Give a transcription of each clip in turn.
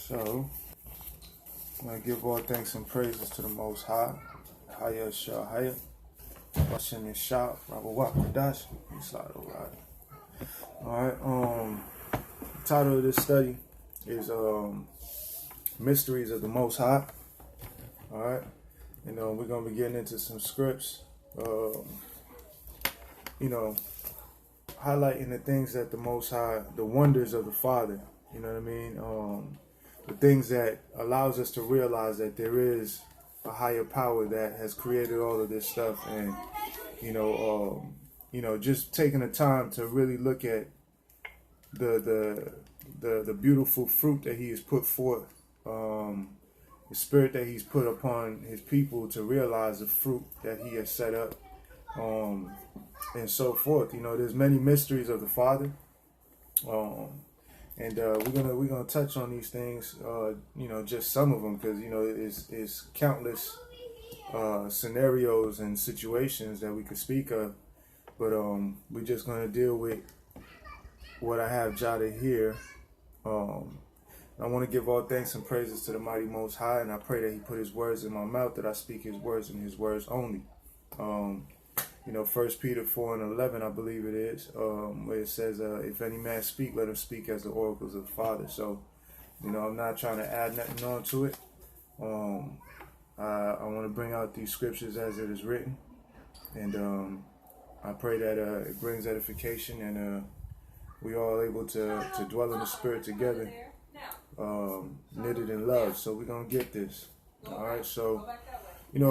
So, I want to give all thanks and praises to the Most High. AHAYAH, Yasha, Rawach, Qadash, Alright, the title of this study is Mysteries of the Most High. Alright, we're going to be getting into some scripts, highlighting the things that the Most High, the wonders of the Father, you know what I mean? The things that allows us to realize that there is a higher power that has created all of this stuff, and just taking the time to really look at the beautiful fruit that He has put forth, the spirit that He's put upon His people to realize the fruit that He has set up, and so forth. There's many mysteries of the Father. And we're gonna touch on these things, just some of them, because it's countless scenarios and situations that we could speak of, but we're just gonna deal with what I have jotted here. I want to give all thanks and praises to the mighty Most High, and I pray that He put His words in my mouth, that I speak His words and His words only. 1 Peter 4:11, I believe it is, where it says, if any man speak, let him speak as the oracles of the Father. So, I'm not trying to add nothing on to it. I want to bring out these scriptures as it is written, and I pray that it brings edification, and we all able to dwell in the Spirit together, knitted in love. So we're going to get this. All right, so, in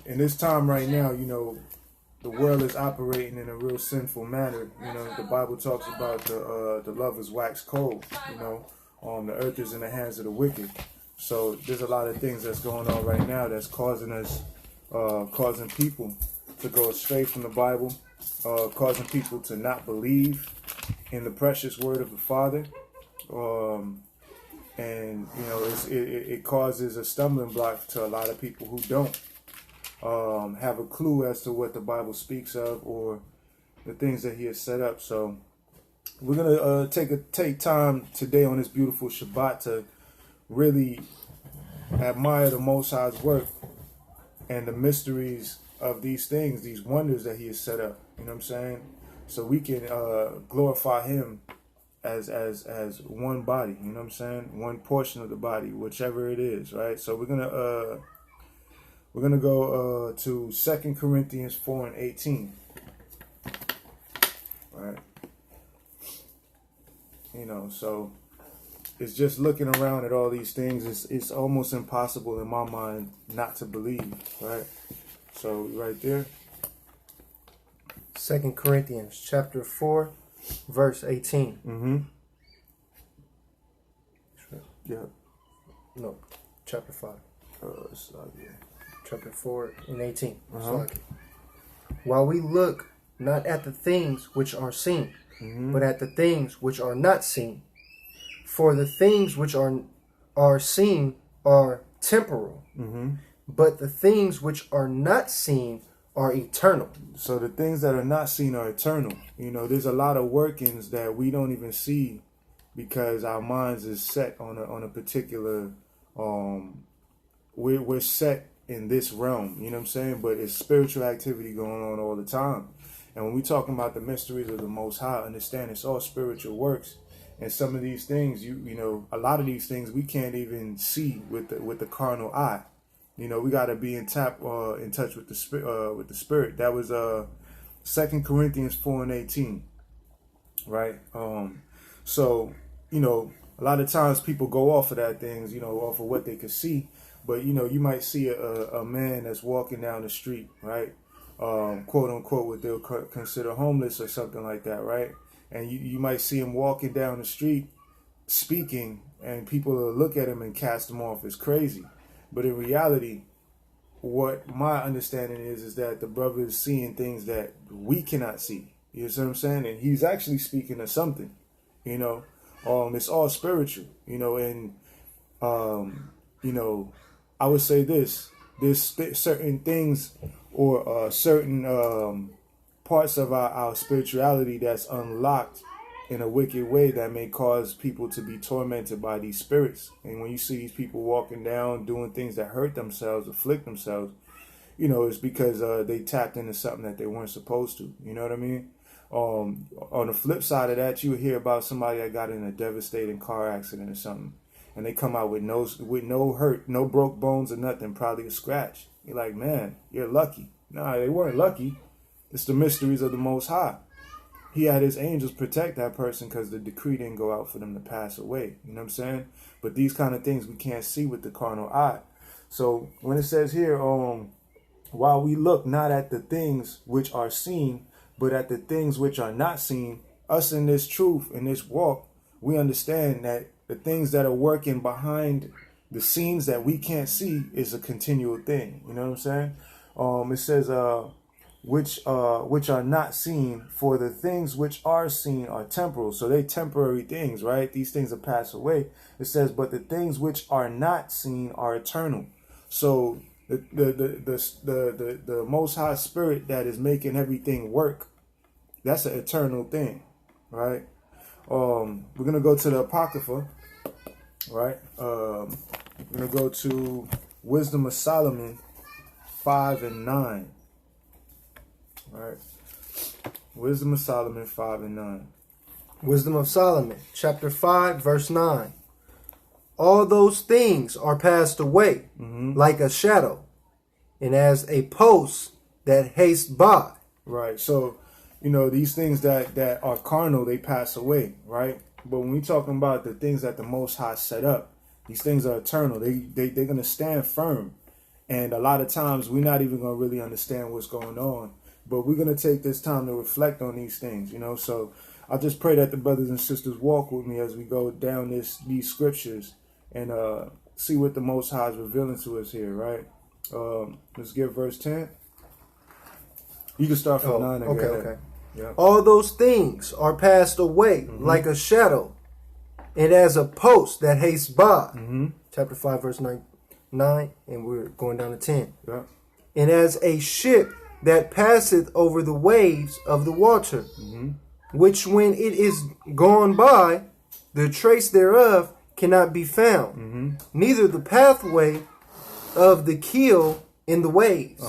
this time right now, the world is operating in a real sinful manner. The Bible talks about the love is wax cold. The earth is in the hands of the wicked. So there's a lot of things that's going on right now that's causing people to go astray from the Bible, causing people to not believe in the precious word of the Father, and it causes a stumbling block to a lot of people who don't have a clue as to what the Bible speaks of or the things that He has set up. So we're gonna take time today on this beautiful Shabbat to really admire the Most High's work and the mysteries of these things, these wonders that He has set up. You know what I'm saying? So we can glorify Him as one body. You know what I'm saying? One portion of the body, whichever it is, right? So we're gonna go to 2 Corinthians 4:18. Right. So it's just looking around at all these things. It's almost impossible in my mind not to believe, right? So right there. 2 Corinthians chapter 4, verse 18. Mm-hmm. Yeah. No, chapter 5. It's like, yeah. Chapter 4 and 18. Uh-huh. While we look not at the things which are seen, but at the things which are not seen. For the things which are seen are temporal, but the things which are not seen are eternal. So the things that are not seen are eternal. There's a lot of workings that we don't even see because our minds is set on a particular. We're set in this realm, you know what I'm saying? But it's spiritual activity going on all the time. And when we talking about the mysteries of the Most High, understand it's all spiritual works. And some of these things, a lot of these things we can't even see with the carnal eye. We got to be in touch with the spirit. That was 2 Corinthians 4:18, right? So a lot of times people go off of that things, off of what they could see. But, you might see a man that's walking down the street, right? Quote unquote, what they'll consider homeless or something like that, right? And you might see him walking down the street speaking, and people will look at him and cast him off as crazy. But in reality, what my understanding is that the brother is seeing things that we cannot see. You know what I'm saying? And he's actually speaking of something, it's all spiritual, and, I would say there's certain things or certain parts of our spirituality that's unlocked in a wicked way that may cause people to be tormented by these spirits. And when you see these people walking down, doing things that hurt themselves, afflict themselves, it's because they tapped into something that they weren't supposed to. You know what I mean? On the flip side of that, you would hear about somebody that got in a devastating car accident or something, and they come out with no hurt, no broke bones or nothing, probably a scratch. You're like, man, you're lucky. Nah, they weren't lucky. It's the mysteries of the Most High. He had his angels protect that person because the decree didn't go out for them to pass away. You know what I'm saying? But these kind of things we can't see with the carnal eye. So when it says here, while we look not at the things which are seen, but at the things which are not seen, us in this truth, in this walk, we understand that the things that are working behind the scenes that we can't see is a continual thing. You know what I'm saying? It says, which are not seen, for the things which are seen are temporal. So they temporary things, right? These things will pass away. It says, but the things which are not seen are eternal. So the Most High Spirit that is making everything work, that's an eternal thing, right? We're gonna go to the Apocrypha, right? We're gonna go to Wisdom of Solomon 5 and 9. All right. Wisdom of Solomon 5 and 9. Wisdom of Solomon, chapter 5, verse 9. All those things are passed away like a shadow, and as a post that hastes by. Right. So, these things that are carnal, they pass away, right? But when we're talking about the things that the Most High set up, these things are eternal. They're going to stand firm. And a lot of times we're not even going to really understand what's going on. But we're going to take this time to reflect on these things, So I just pray that the brothers and sisters walk with me as we go down these scriptures and see what the Most High is revealing to us here, right? Let's get verse 10. You can start from 9. Okay. Yeah. All those things are passed away like a shadow, and as a post that hastes by. Chapter 5, verse 9, and we're going down to 10. Yeah. And as a ship that passeth over the waves of the water, which when it is gone by, the trace thereof cannot be found, neither the pathway of the keel in the waves.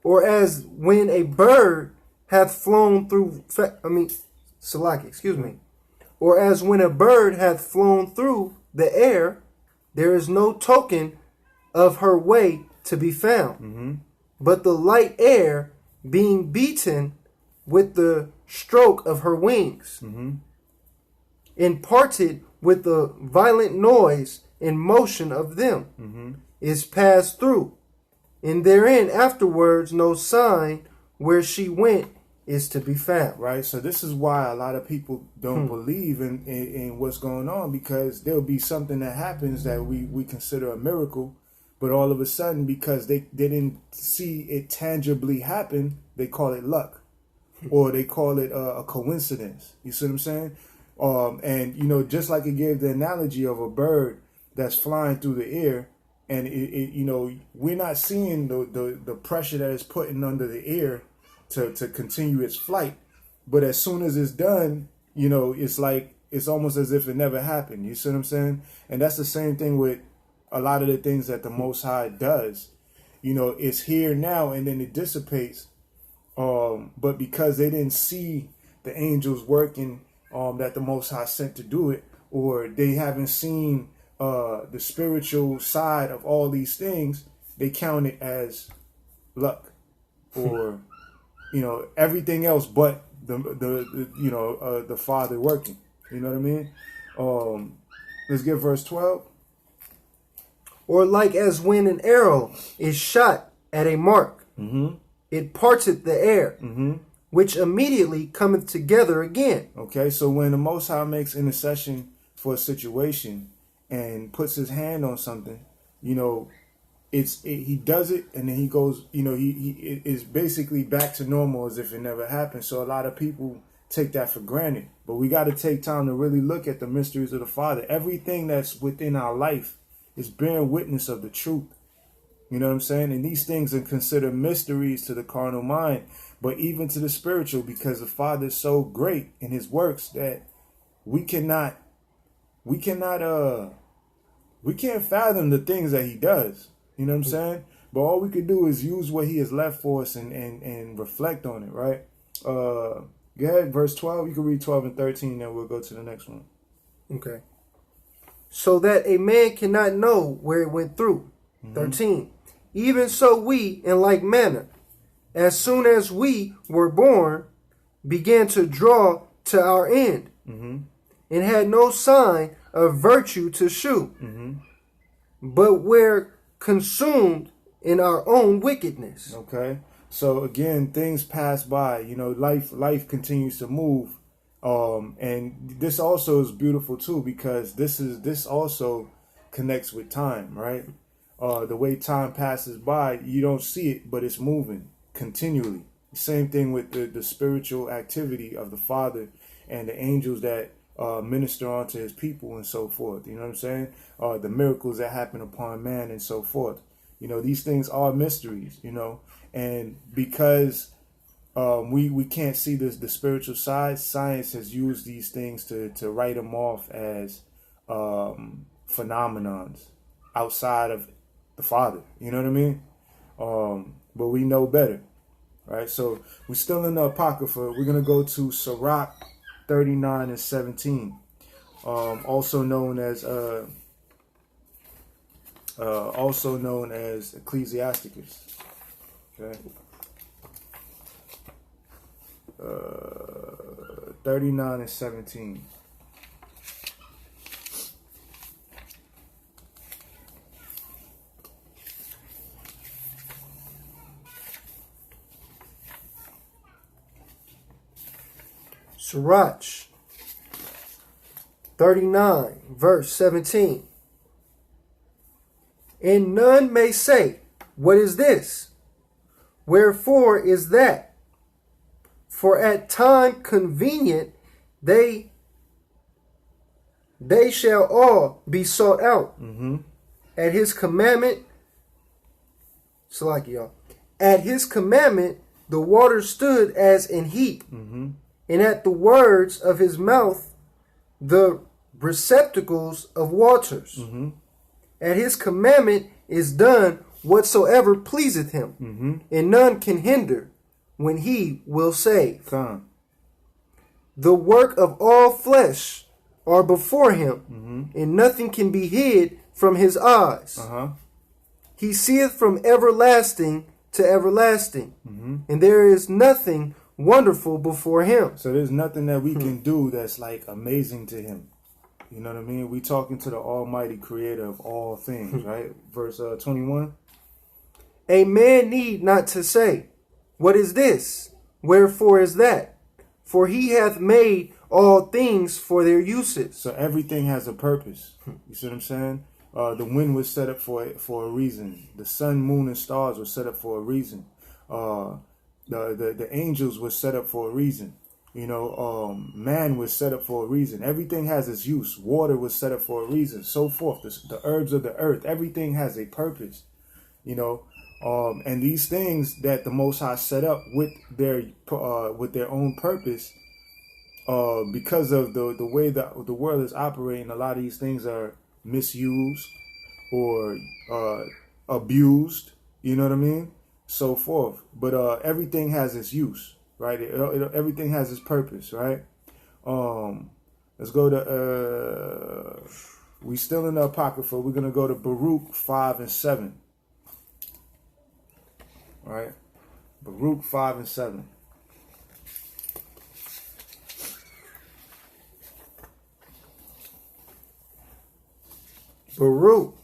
Or as when a bird hath flown through, or as when a bird hath flown through the air, there is no token of her way to be found. But the light air being beaten with the stroke of her wings, imparted with the violent noise and motion of them, is passed through, and therein afterwards no sign where she went is to be found. Right. So this is why a lot of people don't believe in what's going on, because there'll be something that happens that we consider a miracle. But all of a sudden, because they didn't see it tangibly happen, they call it luck, or they call it a coincidence. You see what I'm saying? And just like it gave the analogy of a bird that's flying through the air, and we're not seeing the pressure that it's putting under the air to continue its flight. But as soon as it's done, it's like it's almost as if it never happened. You see what I'm saying? And that's the same thing with a lot of the things that the Most High does. It's here now and then it dissipates. But because they didn't see the angels working that the Most High sent to do it, or they haven't seen the spiritual side of all these things, they count it as luck, or everything else but the Father working. You know what I mean? Let's get verse 12. Or like as when an arrow is shot at a mark, it parteth the air, which immediately cometh together again. Okay, so when the Most High makes intercession for a situation and puts his hand on something, he does it, and then he goes, he is basically back to normal as if it never happened. So a lot of people take that for granted, but we got to take time to really look at the mysteries of the Father. Everything that's within our life is bearing witness of the truth. You know what I'm saying? And these things are considered mysteries to the carnal mind. but even to the spiritual, because the Father is so great in his works that we can't fathom the things that he does. You know what I'm saying? But all we could do is use what he has left for us and reflect on it, right? Go ahead, verse 12. You can read 12 and 13, then we'll go to the next one. Okay. So that a man cannot know where it went through. 13. Even so we, in like manner, as soon as we were born, began to draw to our end, and had no sign of virtue to shew, but were consumed in our own wickedness. Okay. So again, things pass by. You know, life continues to move. And this also is beautiful too, because this also connects with time, right? The way time passes by, you don't see it, but it's moving continually. Same thing with the spiritual activity of the Father and the angels that minister onto his people and so forth. You know what I'm saying? The miracles that happen upon man and so forth. You know, these things are mysteries, you know, and because we can't see the spiritual side, science has used these things to write them off as phenomenons outside of the Father. You know what I mean? But we know better, right? So we're still in the Apocrypha. We're going to go to Sirach 39 and 17, also known as Ecclesiasticus. Okay. 39 and 17. Sirach 39, verse 17. And none may say, what is this? Wherefore is that? For at time convenient they shall all be sought out. At his commandment, at his commandment the water stood as in heat, and at the words of his mouth the receptacles of waters. At his commandment is done whatsoever pleaseth him, and none can hinder when he will save. The work of all flesh are before him, and nothing can be hid from his eyes. He seeth from everlasting to everlasting, and there is nothing wonderful before him. So there's nothing that we can do that's like amazing to him. You know what I mean? We talking to the Almighty Creator of all things, right? Verse 21. A man need not to say, what is this? Wherefore is that? For he hath made all things for their uses. So everything has a purpose. You see what I'm saying? The wind was set up for a reason. The sun, moon, and stars were set up for a reason. The angels were set up for a reason. You know, man was set up for a reason. Everything has its use. Water was set up for a reason. So forth. The herbs of the earth. Everything has a purpose. You know, and these things that the Most High set up with their own purpose, because of the way that the world is operating, a lot of these things are misused or abused. You know what I mean? So forth. But everything has its use, right? Everything has its purpose, right? Let's go to we still in the Apocrypha. We're gonna go to Baruch 5 and 7. All right, Baruch 5 and 7. Baruch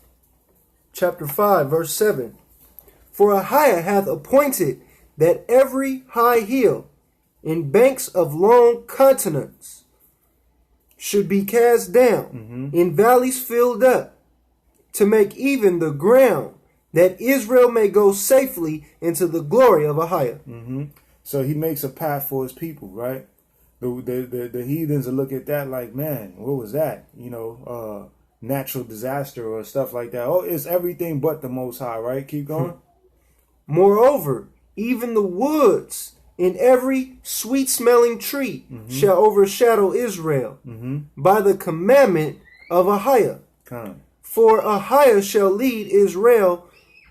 chapter 5 verse 7. For AHAYAH hath appointed that every high hill in banks of long continents should be cast down, in valleys filled up, to make even the ground, that Israel may go safely into the glory of AHAYAH. So he makes a path for his people, right? The heathens will look at that like, man, what was that? You know, natural disaster or stuff like that. Oh, it's everything but the Most High, right? Keep going. Moreover, even the woods and every sweet-smelling tree shall overshadow Israel by the commandment of AHAYAH. For AHAYAH shall lead Israel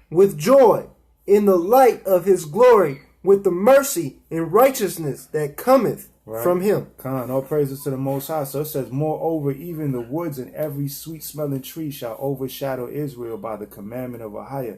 with joy in the light of his glory, with the mercy and righteousness that cometh from him. All praises to the Most High. So it says, moreover, even the woods and every sweet-smelling tree shall overshadow Israel by the commandment of AHAYAH.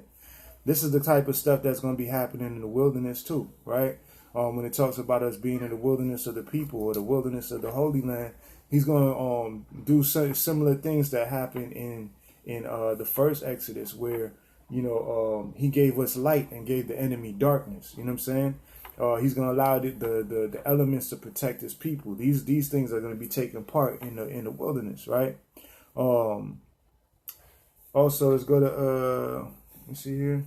This is the type of stuff that's going to be happening in the wilderness too, right? When it talks about us being in the wilderness of the people or the wilderness of the Holy Land, he's going to do similar things that happened in the first Exodus, where he gave us light and gave the enemy darkness. You know what I'm saying? He's going to allow the elements to protect his people. These things are going to be taking part in the wilderness, right? Also, let's go to let's see here,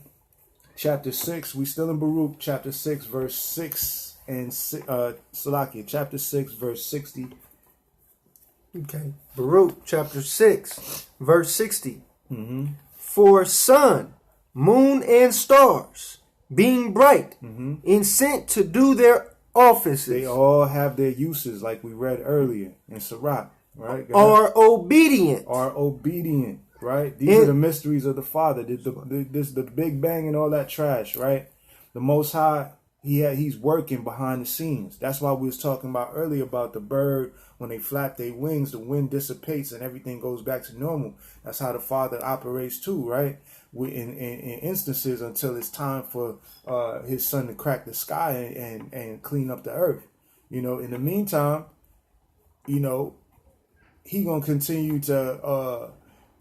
chapter 6. We still in Baruch, chapter 6, verse 6 and Salakia, chapter 6, verse 60. Okay, Baruch, chapter 6, verse 60. For sun, moon, and stars, being bright and sent to do their offices, they all have their uses, like we read earlier in Sirach, right? Are obedient. Right? These are the mysteries of the Father. The Big Bang and all that trash, right? The Most High, he's working behind the scenes. That's why we was talking about earlier about the bird. When they flap their wings, the wind dissipates and everything goes back to normal. That's how the Father operates too, right? In instances until it's time for his Son to crack the sky and clean up the earth. In the meantime, he gonna continue to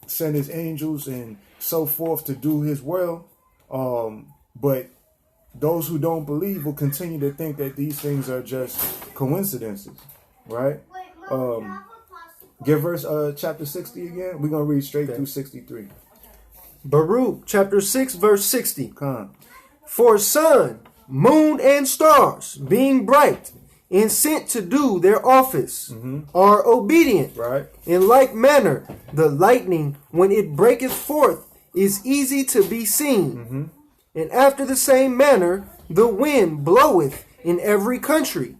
send his angels and so forth to do his will. But those who don't believe will continue to think that these things are just coincidences, right? Give verse chapter 60 again. We're going to read straight through 63. Baruch, chapter 6, verse 60. For sun, moon, and stars, being bright and sent to do their office, are obedient. Right. In like manner, the lightning, when it breaketh forth, is easy to be seen. And after the same manner, the wind bloweth in every country.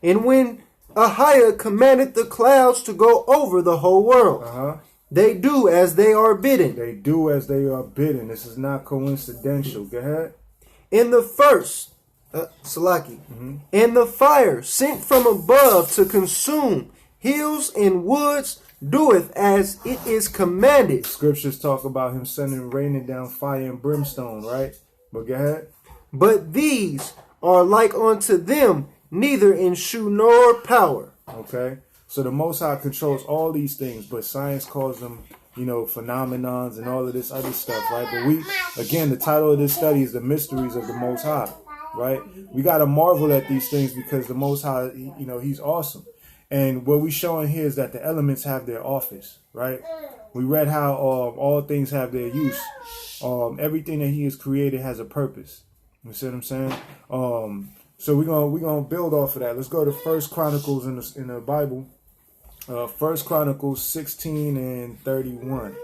And when AHAYAH commanded the clouds to go over the whole world, they do as they are bidden. This is not coincidental. Go ahead. In the first, Salaki, and the fire sent from above to consume hills and woods doeth as it is commanded. Scriptures talk about him raining down fire and brimstone, right? But go ahead. But these are like unto them, neither in shoe nor power. Okay. So the Most High controls all these things, but science calls them, phenomenons and all of this other stuff, right? But the title of this study is The Mysteries of the Most High, right? We got to marvel at these things because the Most High, he's awesome. And what we're showing here is that the elements have their office, right? We read how all things have their use. Everything that he has created has a purpose. You see what I'm saying? So we're gonna build off of that. Let's go to First Chronicles in the Bible. First Chronicles 16 and 31.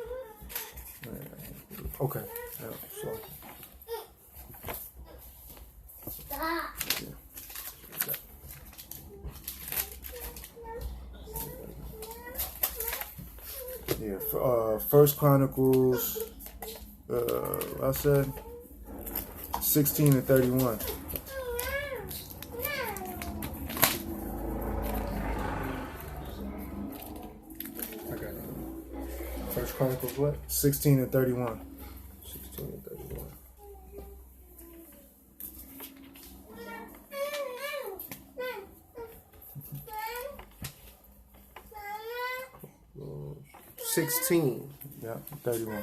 Okay. First Chronicles, I said 16 and 31. First Chronicles what? 16 and 31. 16 and 31. Mm, 16. Yeah, 31.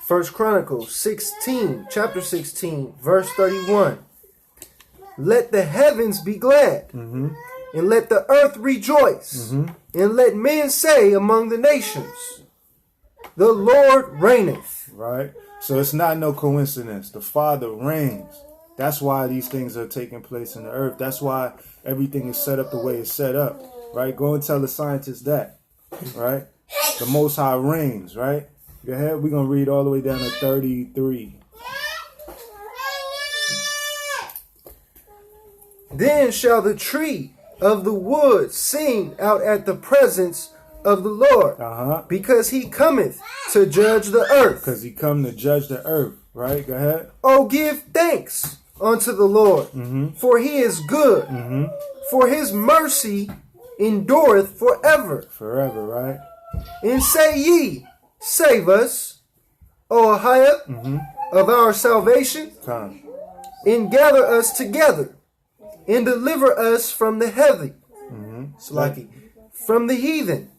First Chronicles 16, chapter 16, verse 31. Let the heavens be glad, and let the earth rejoice, and let men say among the nations, the Lord reigneth. Right? So it's not no coincidence. The Father reigns. That's why these things are taking place in the earth. That's why everything is set up the way it's set up. Right? Go and tell the scientists that. Right? The Most High reigns. Right? Go ahead. We're going to read all the way down to 33. Then shall the tree of the wood sing out at the presence of the Lord, because he cometh to judge the earth. Because he come to judge the earth, right? Go ahead. Oh, give thanks unto the Lord, for he is good, for his mercy endureth forever. Forever, right? And say ye, save us, O AHAYAH, of our salvation, Come. and gather us together, and deliver us from the heavy, from the heathen.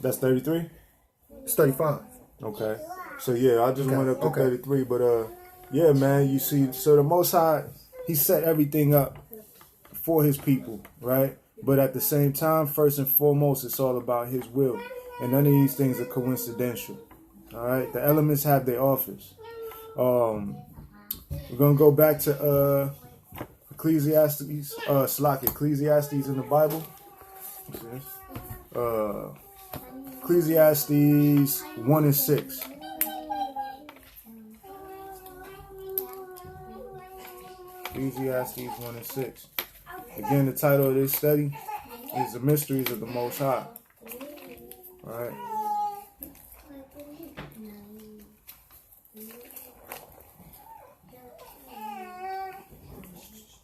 That's 33? It's 35. Okay. So yeah, I just went up to 33, but yeah, man, you see, so the Most High, he set everything up for his people, right? But at the same time, first and foremost, it's all about his will. And none of these things are coincidental. All right? The elements have their office. We're going to go back to Ecclesiastes, Ecclesiastes in the Bible. Ecclesiastes 1 and 6. Ecclesiastes 1 and 6. Again, the title of this study is The Mysteries of the Most High. All right.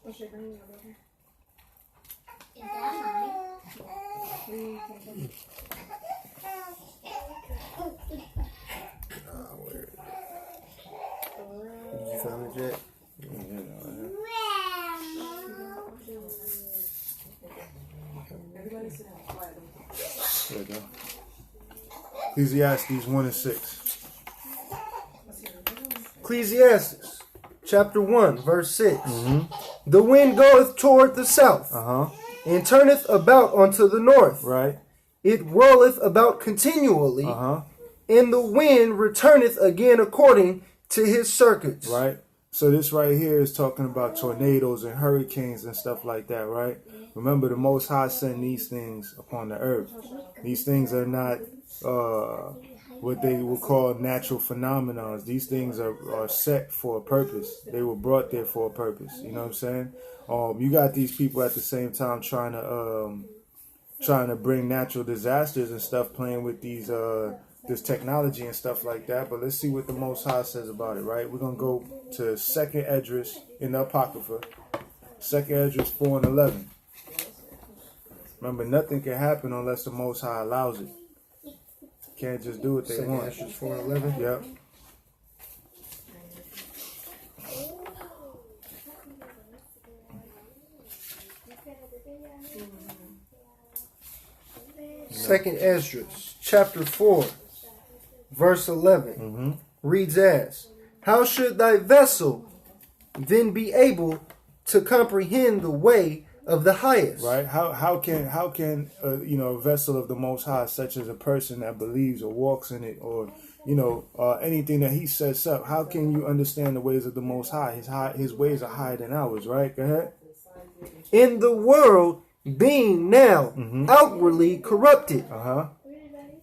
Did you find it yet? There you go. Ecclesiastes 1 and 6. Ecclesiastes chapter 1, verse 6. The wind goeth toward the south, and turneth about unto the north. Right. It rolleth about continually, and the wind returneth again according to his circuits. Right. So this right here is talking about tornadoes and hurricanes and stuff like that, right? Remember, the Most High sent these things upon the earth. These things are not what they will call natural phenomena. These things are set for a purpose. They were brought there for a purpose. You know what I'm saying? You got these people at the same time trying to bring natural disasters and stuff, playing with these this technology and stuff like that. But let's see what the Most High says about it, right? We're going to go to 2nd Esdras in the Apocrypha. 2nd Esdras 4 and 11. Remember, nothing can happen unless the Most High allows it. Can't just do what they want. 2nd Esdras 4 and 11. Yep. Second Esdras chapter 4, verse 11 reads as, how should thy vessel then be able to comprehend the way of the highest? Right. How can a vessel of the Most High, such as a person that believes or walks in it, or anything that he sets up, how can you understand the ways of the Most High? His ways are higher than ours, right? Go ahead. In the world being now outwardly corrupted,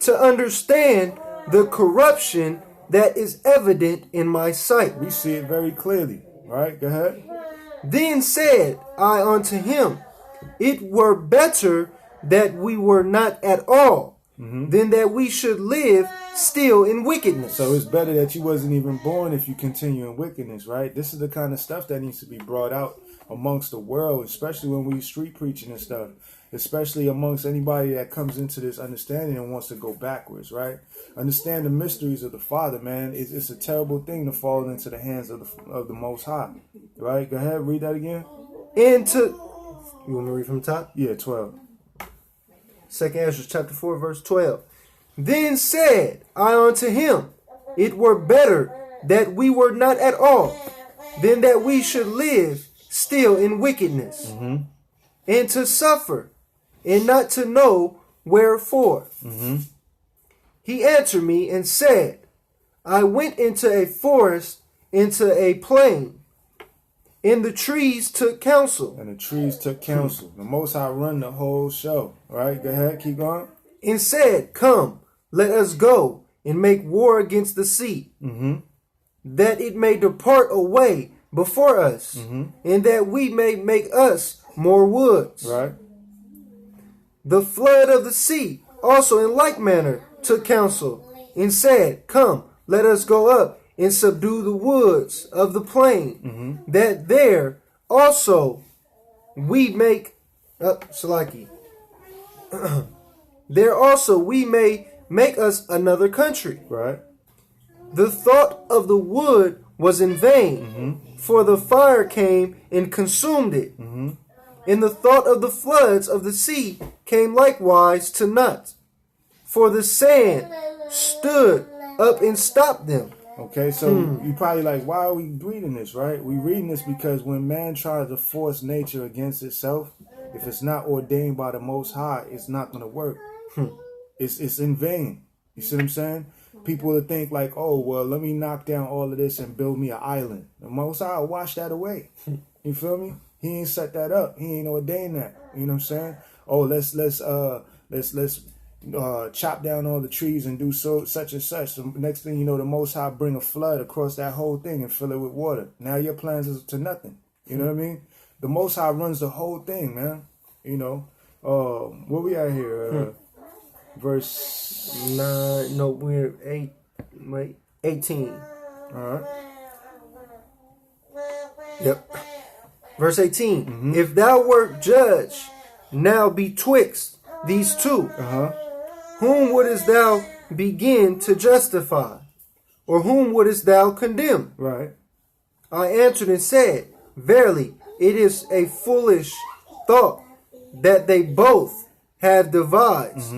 to understand the corruption that is evident in my sight. We see it very clearly, right? Go ahead. Then said I unto him, it were better that we were not at all, than that we should live still in wickedness. So it's better that you wasn't even born if you continue in wickedness, right? This is the kind of stuff that needs to be brought out amongst the world, especially when we street preaching and stuff, especially amongst anybody that comes into this understanding and wants to go backwards, right? Understand the mysteries of the Father, man. It's a terrible thing to fall into the hands of the Most High, right? Go ahead, read that again. You want me to read from the top? Yeah, 12. 2nd Esdras chapter 4, verse 12. Then said I unto him, it were better that we were not at all, than that we should live still in wickedness, and to suffer, and not to know wherefore. He answered me and said, I went into a forest, into a plain, and the trees took counsel. And the trees took counsel. The Most High run the whole show. All right, go ahead, keep going. And said, come, let us go and make war against the sea, that it may depart away before us, and that we may make us more woods. Right. The flood of the sea also in like manner took counsel and said, Come, let us go up and subdue the woods of the plain, that there also we make there also we may make us another country. Right. The thought of the wood was in vain, for the fire came and consumed it. And the thought of the floods of the sea came likewise to naught, for the sand stood up and stopped them. Okay, so you probably like, why are we reading this, right? We reading this because when man tries to force nature against itself, if it's not ordained by the Most High, it's not going to work. It's in vain. You see what I'm saying? People will think like, oh, well, let me knock down all of this and build me an island. The Most High will wash that away. You feel me? He ain't set that up. He ain't ordained that. You know what I'm saying? Oh, let's chop down all the trees and do such and such. So next thing you know, the Most High bring a flood across that whole thing and fill it with water. Now your plans is to nothing. You know what I mean? The Most High runs the whole thing, man. You know, where we at here? Verse 9. No, we're 18. All right. Yep. Verse 18. If thou wert judge now betwixt these two, whom wouldest thou begin to justify? Or whom wouldest thou condemn? Right. I answered and said, Verily, it is a foolish thought that they both have devised.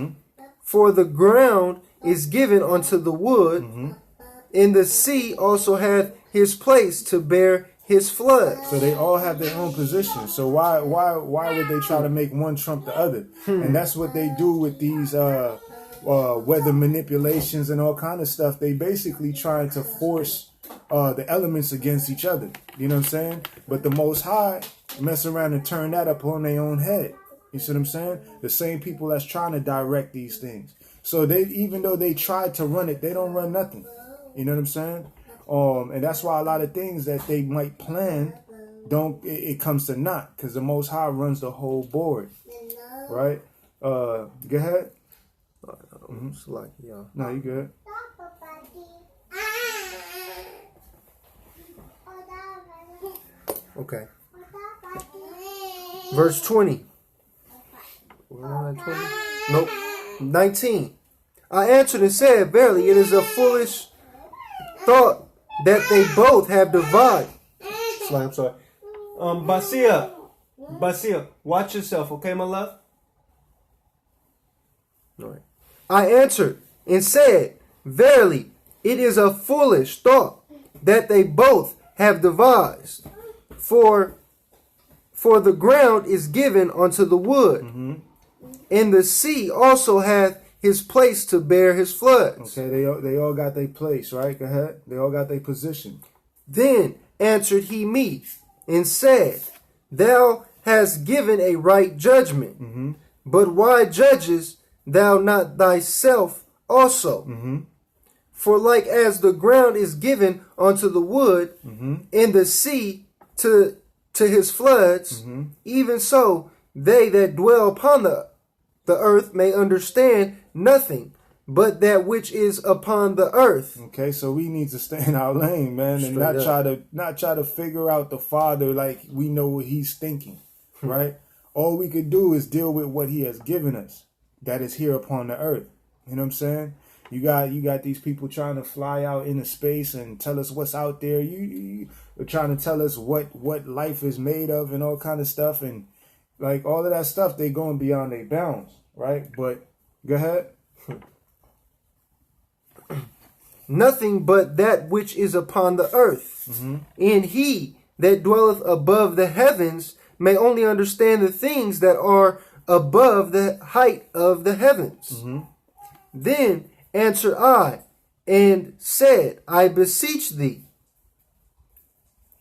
For the ground is given unto the wood, and the sea also hath his place to bear his floods. So they all have their own position. So why would they try to make one trump the other? And that's what they do with these weather manipulations and all kind of stuff. They basically trying to force the elements against each other. You know what I'm saying? But the Most High mess around and turn that up on their own head. You see what I'm saying? The same people that's trying to direct these things. So they, even though they tried to run it, they don't run nothing. You know what I'm saying? And that's why a lot of things that they might plan it comes to naught, because the Most High runs the whole board. Right? Go ahead. No, you good. Okay. Verse 20. Nope. 19. I answered and said, Verily, it is a foolish thought that they both have divided. I'm sorry. Basia, watch yourself, okay, my love? All right. I answered and said, Verily, it is a foolish thought that they both have devised. For the ground is given unto the wood, and the sea also hath his place to bear his floods. Okay, they all got their place, right? Go ahead. They all got their position. Then answered he me and said, Thou hast given a right judgment, but why judgest thou not thyself also? For like as the ground is given unto the wood, and the sea to his floods, even so they that dwell upon the earth may understand nothing but that which is upon the earth. Okay, so we need to stay in our lane, man, and not try to figure out the Father like we know what He's thinking, right? All we could do is deal with what He has given us, that is here upon the earth. You know what I'm saying? You got these people trying to fly out into space and tell us what's out there. You're trying to tell us what life is made of and all kind of stuff, and like all of that stuff, they going beyond their bounds, right? But go ahead. Nothing but that which is upon the earth. And he that dwelleth above the heavens may only understand the things that are above the height of the heavens. Then answered I and said, I beseech thee,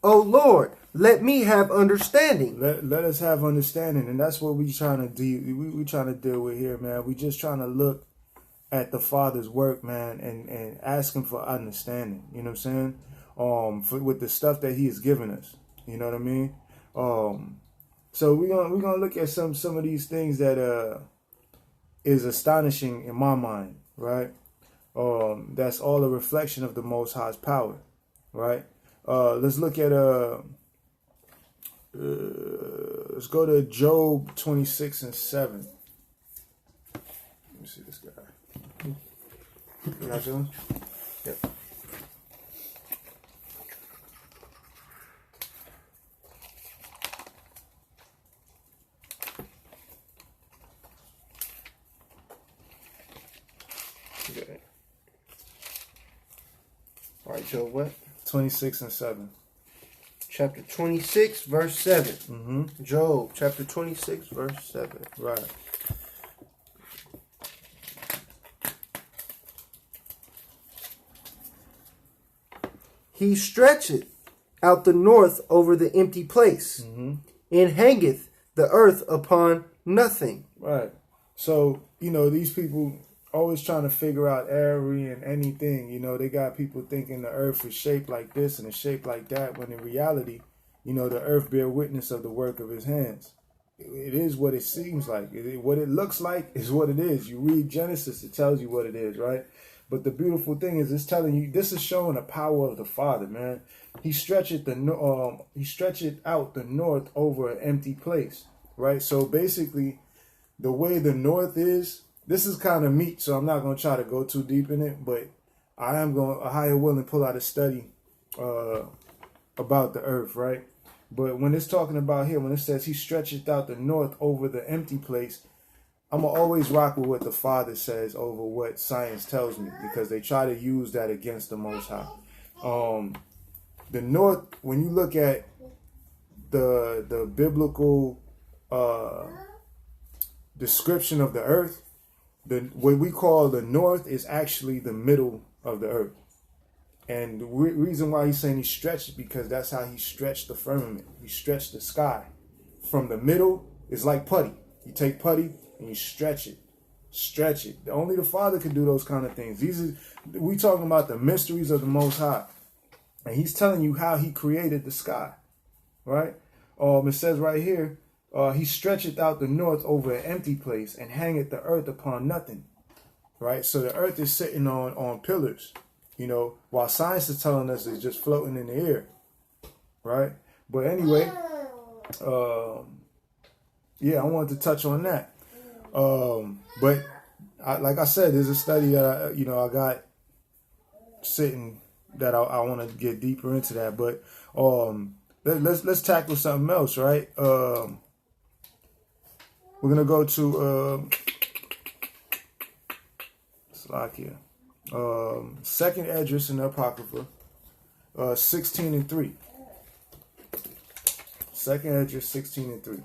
O Lord, let me have understanding. Let us have understanding, and that's what we trying to do. We trying to deal with here, man. We just trying to look at the Father's work, man, and ask Him for understanding. You know what I'm saying? With the stuff that He has given us. You know what I mean? So we're gonna look at some of these things that is astonishing in my mind, right? That's all a reflection of the Most High's power, right? Let's look at let's go to Job 26:7. Let me see this guy. You got yours? Yep. Okay. All right, Job, what? 26:7. Chapter 26, verse 7. Mm-hmm. Job, chapter 26, verse 7. Right. He stretcheth out the north over the empty place, and hangeth the earth upon nothing. Right. So, these people always trying to figure out every and anything. They got people thinking the earth is shaped like this and it's shaped like that, when in reality, the earth bear witness of the work of his hands. It is what it seems like. What it looks like is what it is. You read Genesis, it tells you what it is, right? But the beautiful thing is, it's telling you, this is showing the power of the Father, man. He stretcheth out the north over an empty place, right? So basically, the way the north is, this is kind of meat, so I'm not going to try to go too deep in it, but I am going to, AHAYAH willing, pull out a study about the earth, right? But when it's talking about here, when it says he stretcheth out the north over the empty place, I'm going to always rock with what the Father says over what science tells me, because they try to use that against the Most High. The north, when you look at the biblical description of the earth, what we call the north is actually the middle of the earth. And the reason why he's saying he stretched it, because that's how he stretched the firmament. He stretched the sky. From the middle, it's like putty. You take putty and you stretch it. Stretch it. Only the Father can do those kind of things. We talking about the mysteries of the Most High. And he's telling you how he created the sky. Right? It says right here, he stretcheth out the north over an empty place and hangeth the earth upon nothing. Right? So the earth is sitting on pillars, while science is telling us it's just floating in the air. Right? But anyway, I wanted to touch on that. But like I said, there's a study that I got sitting that I want to get deeper into that. But let's tackle something else, right? We're gonna go to Slovakia, second address in the Apocrypha, 16:3. Second address 16:3.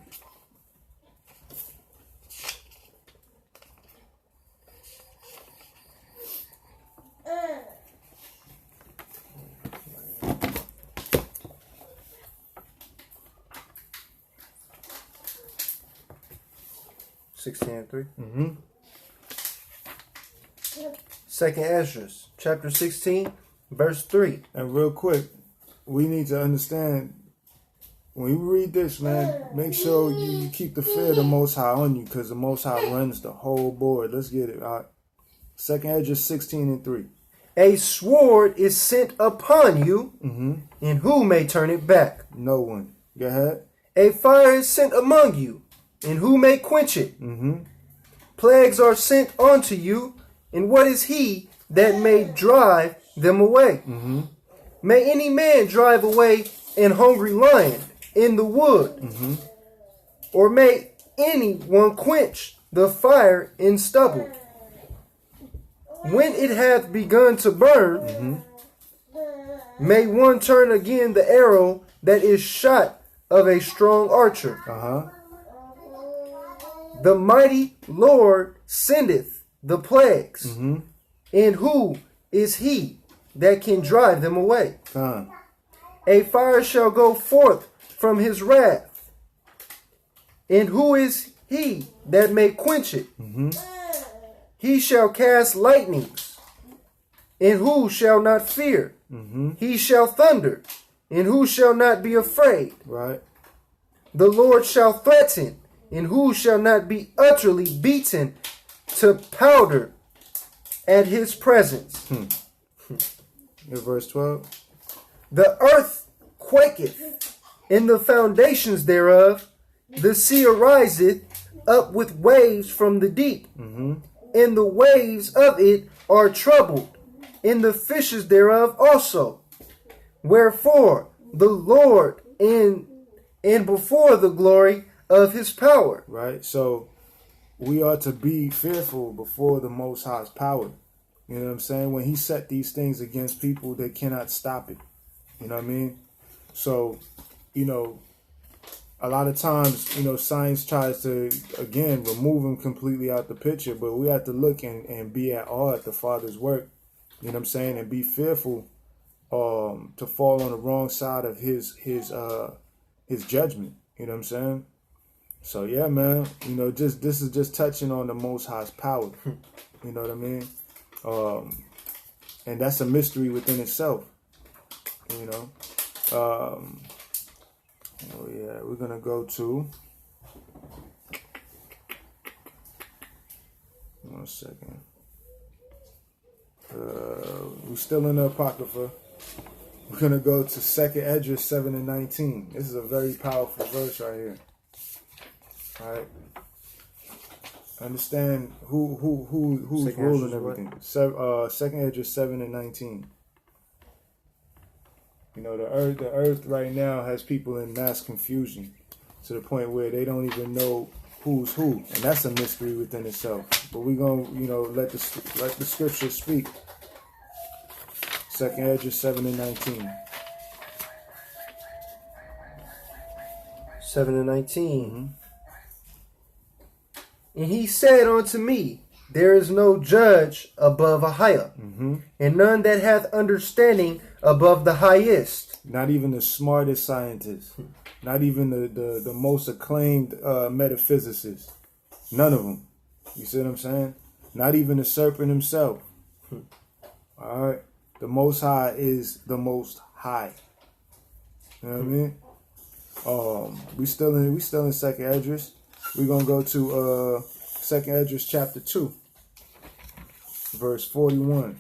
Second Esdras, chapter 16, verse 3. And real quick, we need to understand, when you read this, man, make sure you keep the fear of the Most High on you, because the Most High runs the whole board. Let's get it. All right. Second Esdras 16:3. A sword is sent upon you, and who may turn it back? No one. Go ahead. A fire is sent among you, and who may quench it? Plagues are sent unto you, and what is he that may drive them away? May any man drive away an hungry lion in the wood? Or may any one quench the fire in stubble? When it hath begun to burn, may one turn again the arrow that is shot of a strong archer? The mighty Lord sendeth the plagues, and who is he that can drive them away? A fire shall go forth from his wrath, and who is he that may quench it? He shall cast lightnings, and who shall not fear? He shall thunder, and who shall not be afraid? Right. the Lord shall threaten, and who shall not be utterly beaten to powder at his presence. Verse 12. The earth quaketh, and the foundations thereof. The sea ariseth up with waves from the deep, and the waves of it are troubled, and the fishes thereof also. Wherefore the Lord and before the glory of his power. Right? So we are to be fearful before the Most High's power. You know what I'm saying? When he set these things against people, they cannot stop it. You know what I mean? So, you know, a lot of times, you know, science tries to, again, remove him completely out the picture, but we have to look and be at awe at the Father's work. You know what I'm saying? And be fearful to fall on the wrong side of his judgment. You know what I'm saying? So yeah, man, you know, this is just touching on the Most High's power. You know what I mean? And that's a mystery within itself. You know? Oh yeah, we're gonna go to 1 second. We're still in the Apocrypha. We're gonna go to 2nd Esdras 7 and 19. This is a very powerful verse right here. All right. Understand who's ruling everything. 2nd Esdras 7 and 19. You know, the earth right now has people in mass confusion to the point where they don't even know who's who, and that's a mystery within itself. But we're gonna, you know, let the scriptures speak. 2nd Esdras 7 and 19. 7 and 19. And he said unto me, there is no judge above AHAYAH, and none that hath understanding above the highest. Not even the smartest scientist. Not even the most acclaimed metaphysicist. None of them. You see what I'm saying? Not even the serpent himself. All right? The Most High is the Most High. You know what I mean? We still in 2nd Esdras. We're going to go to 2nd Esdras chapter 2, verse 41.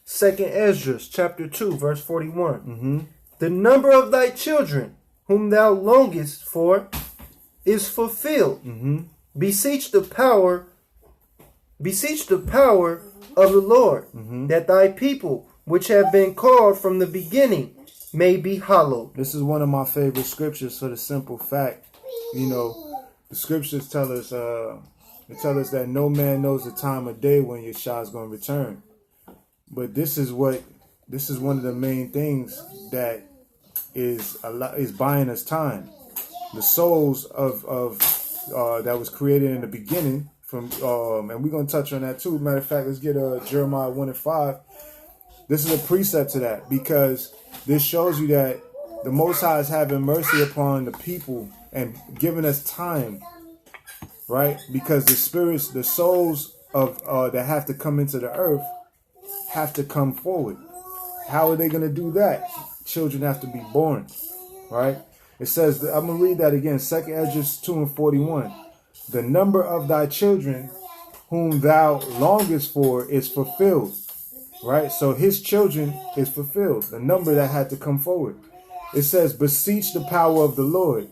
Second Esdras chapter 2, verse 41. The number of thy children, whom thou longest for, is fulfilled. Beseech the power of the Lord, that thy people, which have been called from the beginning, may be hallowed. This is one of my favorite scriptures for the simple fact, you know, the scriptures tell us that no man knows the time of day when Yasha is going to return. But this is one of the main things that is buying us time. The souls of that was created in the beginning from and we're gonna touch on that too. Matter of fact, let's get Jeremiah 1 and 5. This is a precept to that, because this shows you that the Most High is having mercy upon the people and giving us time, right? Because the spirits, the souls of that have to come into the earth have to come forward. How are they going to do that? Children have to be born, right? It says, I'm going to read that again, 2nd Esdras 2 and 41. The number of thy children whom thou longest for is fulfilled, right? So his children is fulfilled, the number that had to come forward. It says, beseech the power of the Lord,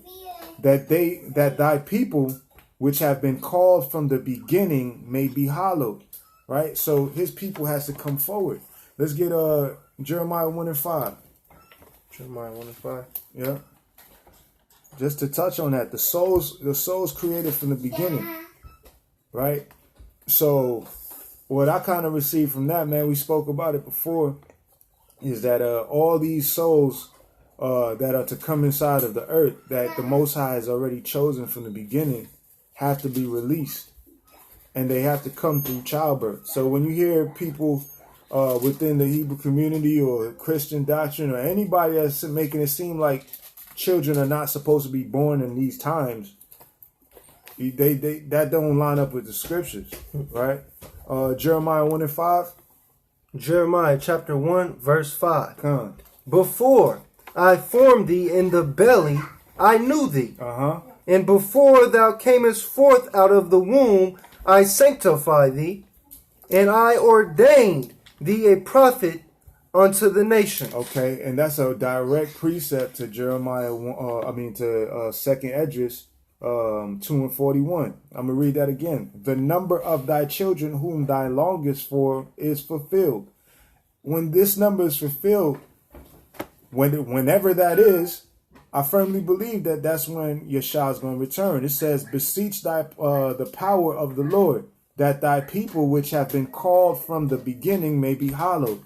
that thy people which have been called from the beginning may be hallowed, right? So his people has to come forward. Let's get Jeremiah 1 and 5. Jeremiah 1 and 5. Yeah. Just to touch on that, the souls created from the beginning, right? So what I kind of received from that, man, we spoke about it before, is that all these souls that are to come inside of the earth, that the Most High has already chosen from the beginning, have to be released, and they have to come through childbirth. So when you hear people within the Hebrew community or Christian doctrine or anybody that's making it seem like children are not supposed to be born in these times, that don't line up with the scriptures, right? Jeremiah 1 and 5. Jeremiah chapter 1, verse 5. Come. Before I formed thee in the belly, I knew thee. Uh-huh. And before thou camest forth out of the womb, I sanctified thee, and I ordained thee a prophet unto the nation. Okay, and that's a direct precept to Jeremiah. To Second Esdras 2:41. I'm gonna read that again. The number of thy children whom thou longest for is fulfilled. When this number is fulfilled, whenever that is, I firmly believe that that's when Yasha is going to return. It says, "Beseech thy the power of the Lord, that thy people which have been called from the beginning may be hallowed."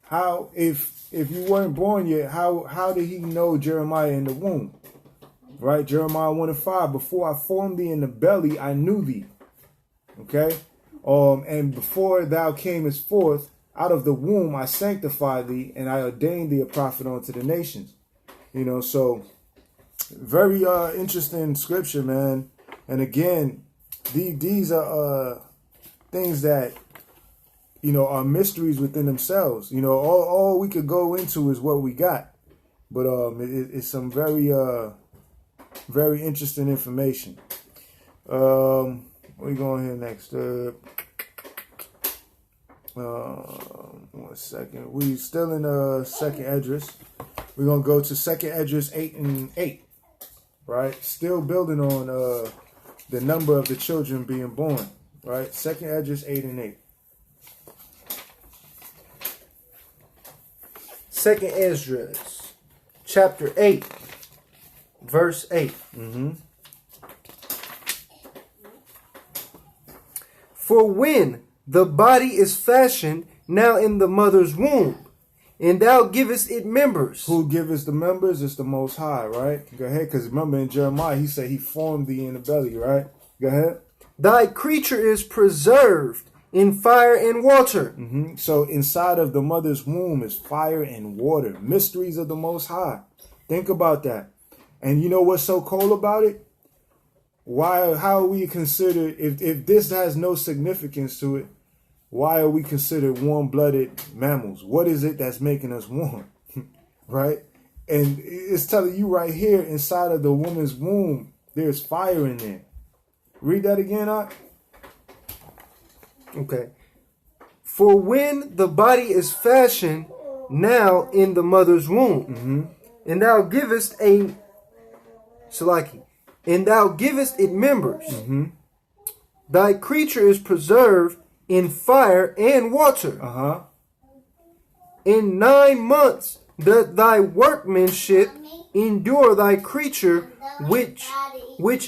How, if you weren't born yet, how did he know Jeremiah in the womb? Right, Jeremiah 1:5. Before I formed thee in the belly, I knew thee. Okay, and before thou camest forth out of the womb, I sanctified thee, and I ordained thee a prophet unto the nations. You know, so very interesting scripture, man. And again, these are things that, you know, are mysteries within themselves. You know, all we could go into is what we got, but it's some very very interesting information. We going here next. 1 second. We still in Second Esdras. We're gonna go to Second Esdras 8:8. Right, still building on the number of the children being born. Right, Second Esdras 8:8. Second Esdras chapter 8, verse 8. Mm-hmm. For when the body is fashioned now in the mother's womb, and thou givest it members. Who giveth the members? It's the Most High, right? Go ahead, because remember in Jeremiah, he said he formed thee in the belly, right? Go ahead. Thy creature is preserved in fire and water. Mm-hmm. So inside of the mother's womb is fire and water. Mysteries of the Most High. Think about that. And you know what's so cool about it? How are we considered, if this has no significance to it, why are we considered warm-blooded mammals? What is it that's making us warm? Right? And it's telling you right here inside of the woman's womb, there's fire in there. Read that again, Ak. Okay. For when the body is fashioned now in the mother's womb, mm-hmm. and thou givest a Salaki, and thou givest it members, mm-hmm. thy creature is preserved in fire and water. Uh-huh. In 9 months doth thy workmanship endure thy creature which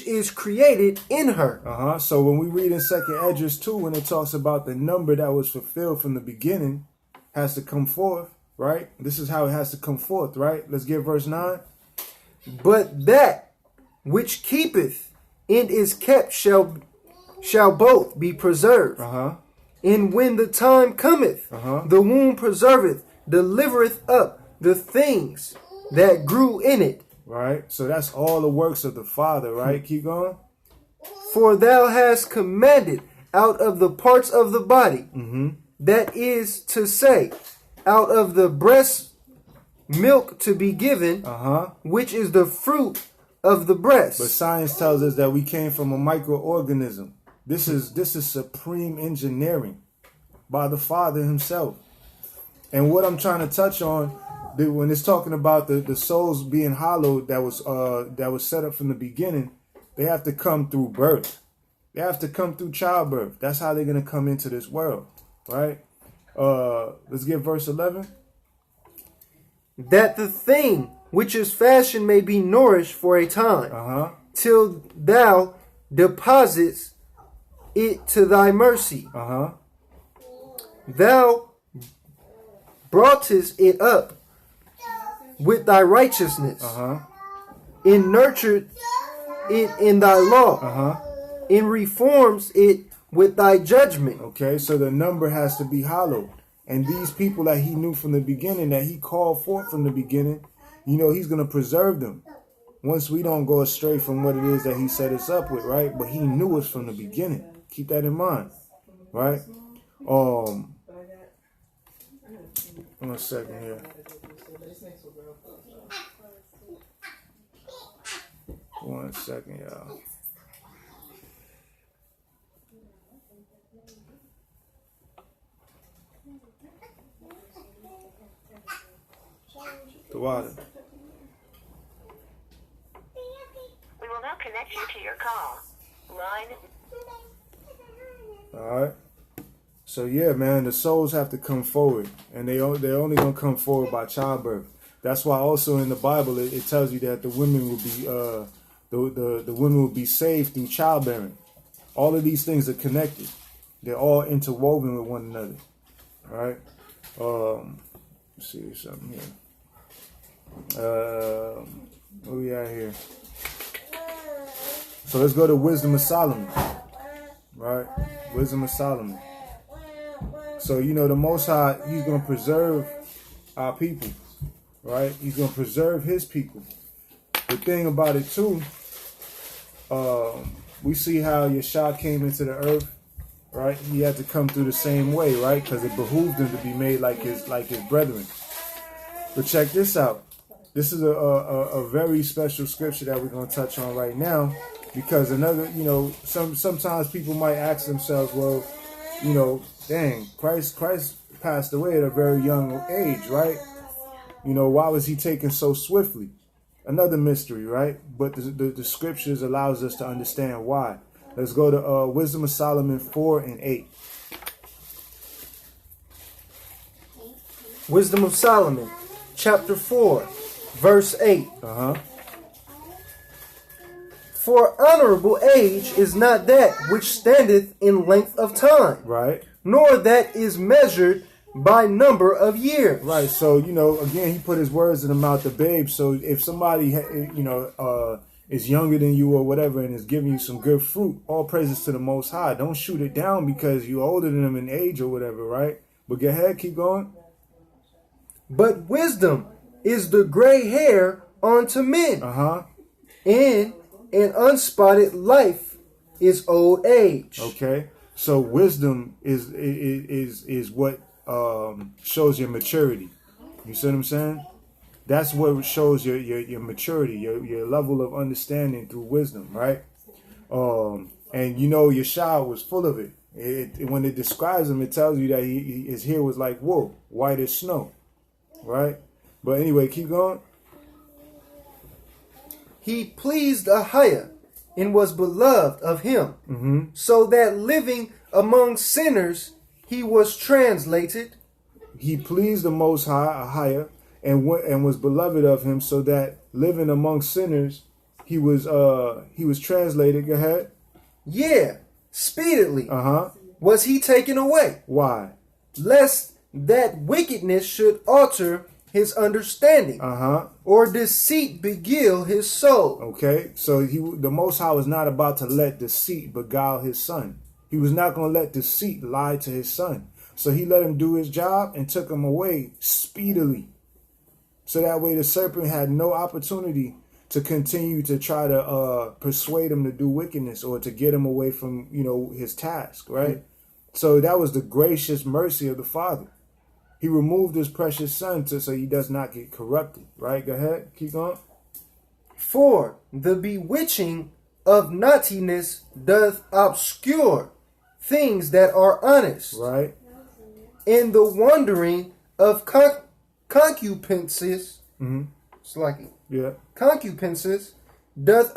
is created in her. Uh-huh. So when we read in Second Esdras 2, when it talks about the number that was fulfilled from the beginning has to come forth, right? This is how it has to come forth, right? Let's get verse 9. But that which keepeth and is kept shall both be preserved. Uh-huh. And when the time cometh, the womb preserveth, delivereth up the things that grew in it. Right. So that's all the works of the Father, right? Keep going. For thou hast commanded out of the parts of the body, mm-hmm. that is to say, out of the breast milk to be given, which is the fruit of the breast. But science tells us that we came from a microorganism. This is supreme engineering by the Father himself. And what I'm trying to touch on, when it's talking about the souls being hallowed that was set up from the beginning, they have to come through birth. They have to come through childbirth. That's how they're going to come into this world, right? Let's get verse 11. That the thing which is fashioned may be nourished for a time, till thou deposits it to thy mercy. Thou broughtest it up with thy righteousness, and nurtured it in thy law, and reforms it with thy judgment. Okay, so the number has to be hallowed. And these people that he knew from the beginning, that he called forth from the beginning, you know, he's going to preserve them once we don't go astray from what it is that he set us up with, right? But he knew us from the beginning. Keep that in mind, right? 1 second here. One second, y'all. The water. We will now connect you to your call. Line. All right. So yeah, man, the souls have to come forward, and they're only gonna come forward by childbirth. That's why also in the Bible it tells you that the women will be the women will be saved through childbearing. All of these things are connected. They're all interwoven with one another. All right. Let's see something here. What we at here? So let's go to Wisdom of Solomon. Right? Wisdom of Solomon. So, you know, the Most High, he's going to preserve our people. Right? He's going to preserve his people. The thing about it, too, we see how Yasha came into the earth. Right? He had to come through the same way, right? Because it behooved him to be made like his brethren. But check this out. This is a very special scripture that we're going to touch on right now, because another, you know, sometimes people might ask themselves, well, you know, dang, Christ passed away at a very young age, right? You know, why was he taken so swiftly? Another mystery, right? But the scriptures allows us to understand why. Let's go to Wisdom of Solomon 4 and 8. Wisdom of Solomon, chapter 4, verse 8. For honorable age is not that which standeth in length of time, Right. nor that is measured by number of years. Right. So, you know, again, he put his words in the mouth of babes. So if somebody, you know, is younger than you or whatever and is giving you some good fruit, all praises to the Most High. Don't shoot it down because you're older than them in age or whatever, right? But go ahead, keep going. But wisdom is the gray hair unto men, and an unspotted life is old age. Okay. So wisdom is what shows your maturity. You see what I'm saying? That's what shows your maturity, your level of understanding through wisdom, right? And you know, Yasha was full of it. When it describes him, it tells you that his hair was like wool, white as snow, right? But anyway, keep going. He pleased AHAYAH and was beloved of him, so that living among sinners he was translated. He pleased the Most High, AHAYAH, and was beloved of him, so that living among sinners he was translated. Go ahead. Yeah, speedily was he taken away. Why? Lest that wickedness should alter his understanding, or deceit beguile his soul. Okay, so the Most High was not about to let deceit beguile his son. He was not going to let deceit lie to his son. So he let him do his job and took him away speedily. So that way the serpent had no opportunity to continue to try to persuade him to do wickedness or to get him away from, you know, his task, right? So that was the gracious mercy of the Father. He removed his precious son so he does not get corrupted, right? Go ahead, keep going. For the bewitching of naughtiness doth obscure things that are honest, right? And the wandering of concupiscences, concupiscences doth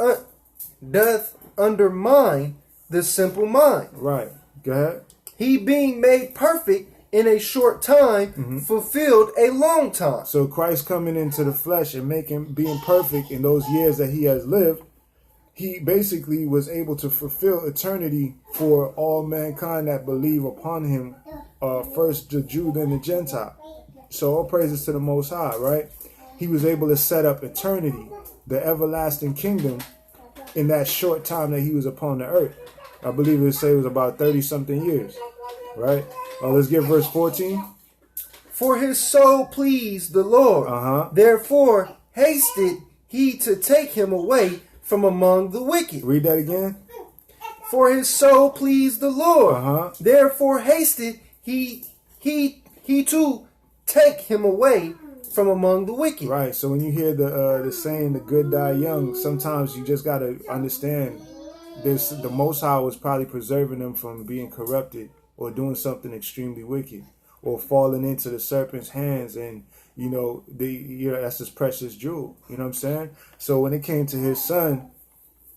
undermine the simple mind. Right. Go ahead. He being made perfect in a short time fulfilled a long time. So Christ coming into the flesh and being perfect in those years that he has lived, he basically was able to fulfill eternity for all mankind that believe upon him, first the Jew, then the Gentile. So all praises to the Most High, right? He was able to set up eternity, the everlasting kingdom, in that short time that he was upon the earth. I believe it was about 30-something years, right? Let's get verse 14. For his soul pleased the Lord. Therefore hasted he to take him away from among the wicked. Read that again. For his soul pleased the Lord. Therefore hasted he to take him away from among the wicked. Right. So when you hear the saying, "the good die young," sometimes you just gotta understand this: the Most High was probably preserving them from being corrupted or doing something extremely wicked or falling into the serpent's hands, and that's his precious jewel. You know what I'm saying? So when it came to his son,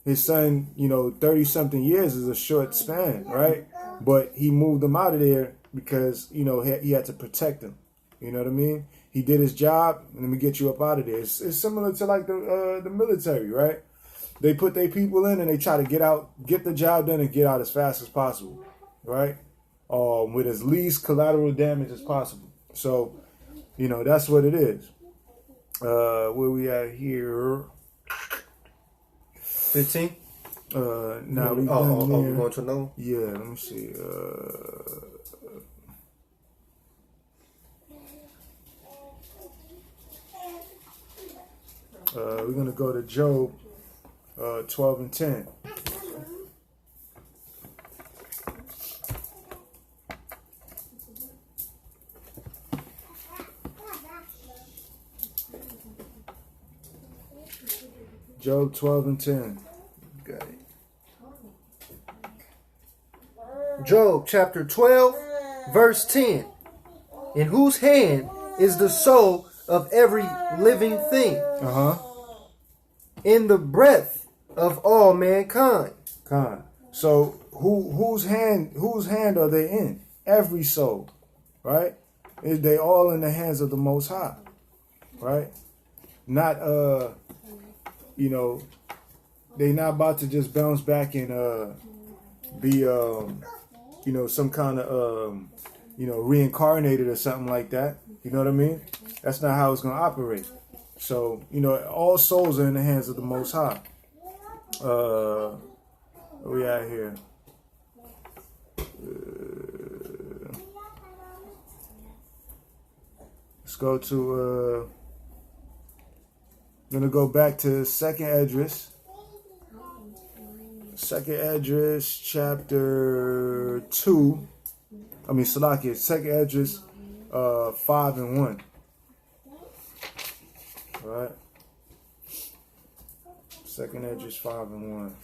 30 something years is a short span, right? But he moved him out of there because he had to protect him. You know what I mean? He did his job, and let me get you up out of there. It's similar to like the military, right? They put their people in and they try to get the job done and get out as fast as possible, right? With as least collateral damage as possible. So, that's what it is. Where we at here? 15? Now we're going to know? Yeah, let me see. We're going to go to Job 12 and 10. Job 12 and 10. Got it. Job chapter 12, verse 10. In whose hand is the soul of every living thing? In the breath of all mankind. So whose hand are they in? Every soul, right? They all in the hands of the Most High, right? Not they not about to just bounce back and be some kind of reincarnated or something like that. You know what I mean? That's not how it's gonna operate. So all souls are in the hands of the Most High. Where we at here? Let's go to I'm gonna go back to Second Esdras. Second Esdras chapter 2. Salakia, Second Esdras 5 and 1. All right. Second Esdras 5 and 1.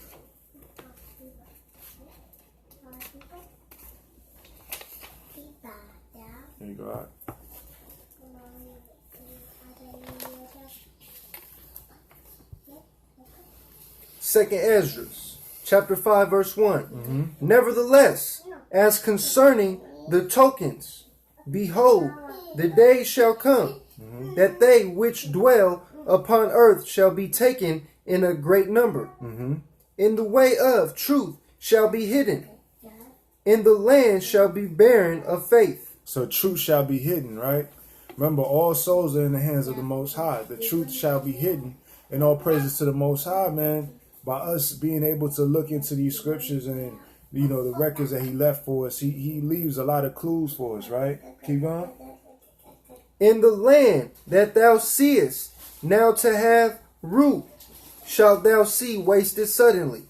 There you go. All right. Second Esdras, chapter 5, verse 1. Nevertheless, as concerning the tokens, behold, the day shall come, that they which dwell upon earth shall be taken in a great number. In the way of truth shall be hidden. In the land shall be barren of faith. So truth shall be hidden, right? Remember, all souls are in the hands of the Most High. The truth shall be hidden. And all praises to the Most High, man. By us being able to look into these scriptures and the records that he left for us, he leaves a lot of clues for us, right? Keep going. In the land that thou seest now to have root, shalt thou see wasted suddenly.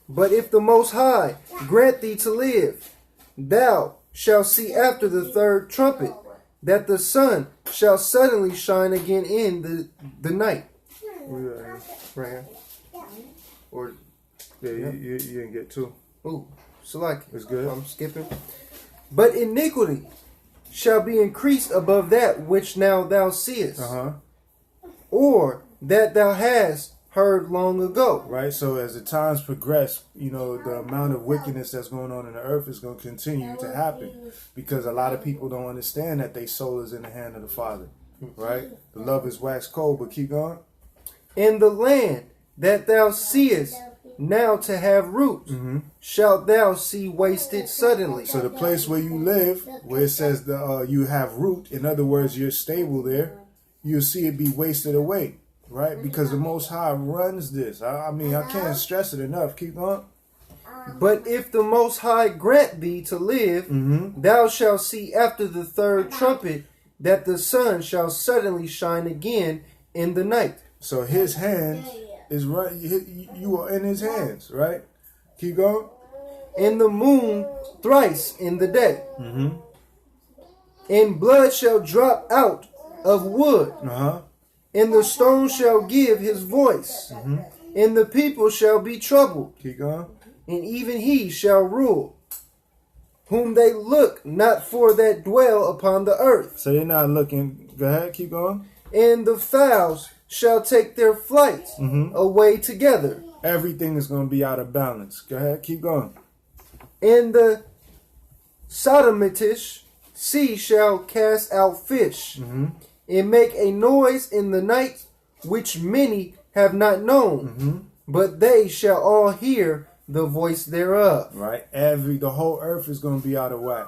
But if the Most High grant thee to live, thou shalt see after the third trumpet, that the sun shall suddenly shine again in the night. Right here. Or you didn't get two. Ooh, select. It's good. I'm skipping. But iniquity shall be increased above that which now thou seest, or that thou hast heard long ago. Right. So as the times progress, the amount of wickedness that's going on in the earth is going to continue to happen because a lot of people don't understand that their soul is in the hand of the Father. Right. The love is wax cold, but keep going. In the land that thou seest now to have roots, shalt thou see wasted suddenly. So the place where you live, where it says you have root, in other words, you're stable there, you'll see it be wasted away, right? Because the Most High runs this. I can't stress it enough. Keep going. But if the Most High grant thee to live, thou shalt see after the third trumpet that the sun shall suddenly shine again in the night. So his hands is right. You are in his hands, right? Keep going. In the moon thrice in the day. And blood shall drop out of wood, and the stone shall give his voice, and the people shall be troubled, Keep going. and even he shall rule, whom they look not for that dwell upon the earth. So they're not looking. Go ahead. Keep going. And the fowls shall take their flight away together, Everything is going to be out of balance. Go ahead. Keep going. and the Sodomitish sea shall cast out fish, and make a noise in the night, which many have not known, but they shall all hear the voice thereof. Right. The whole earth is going to be out of whack.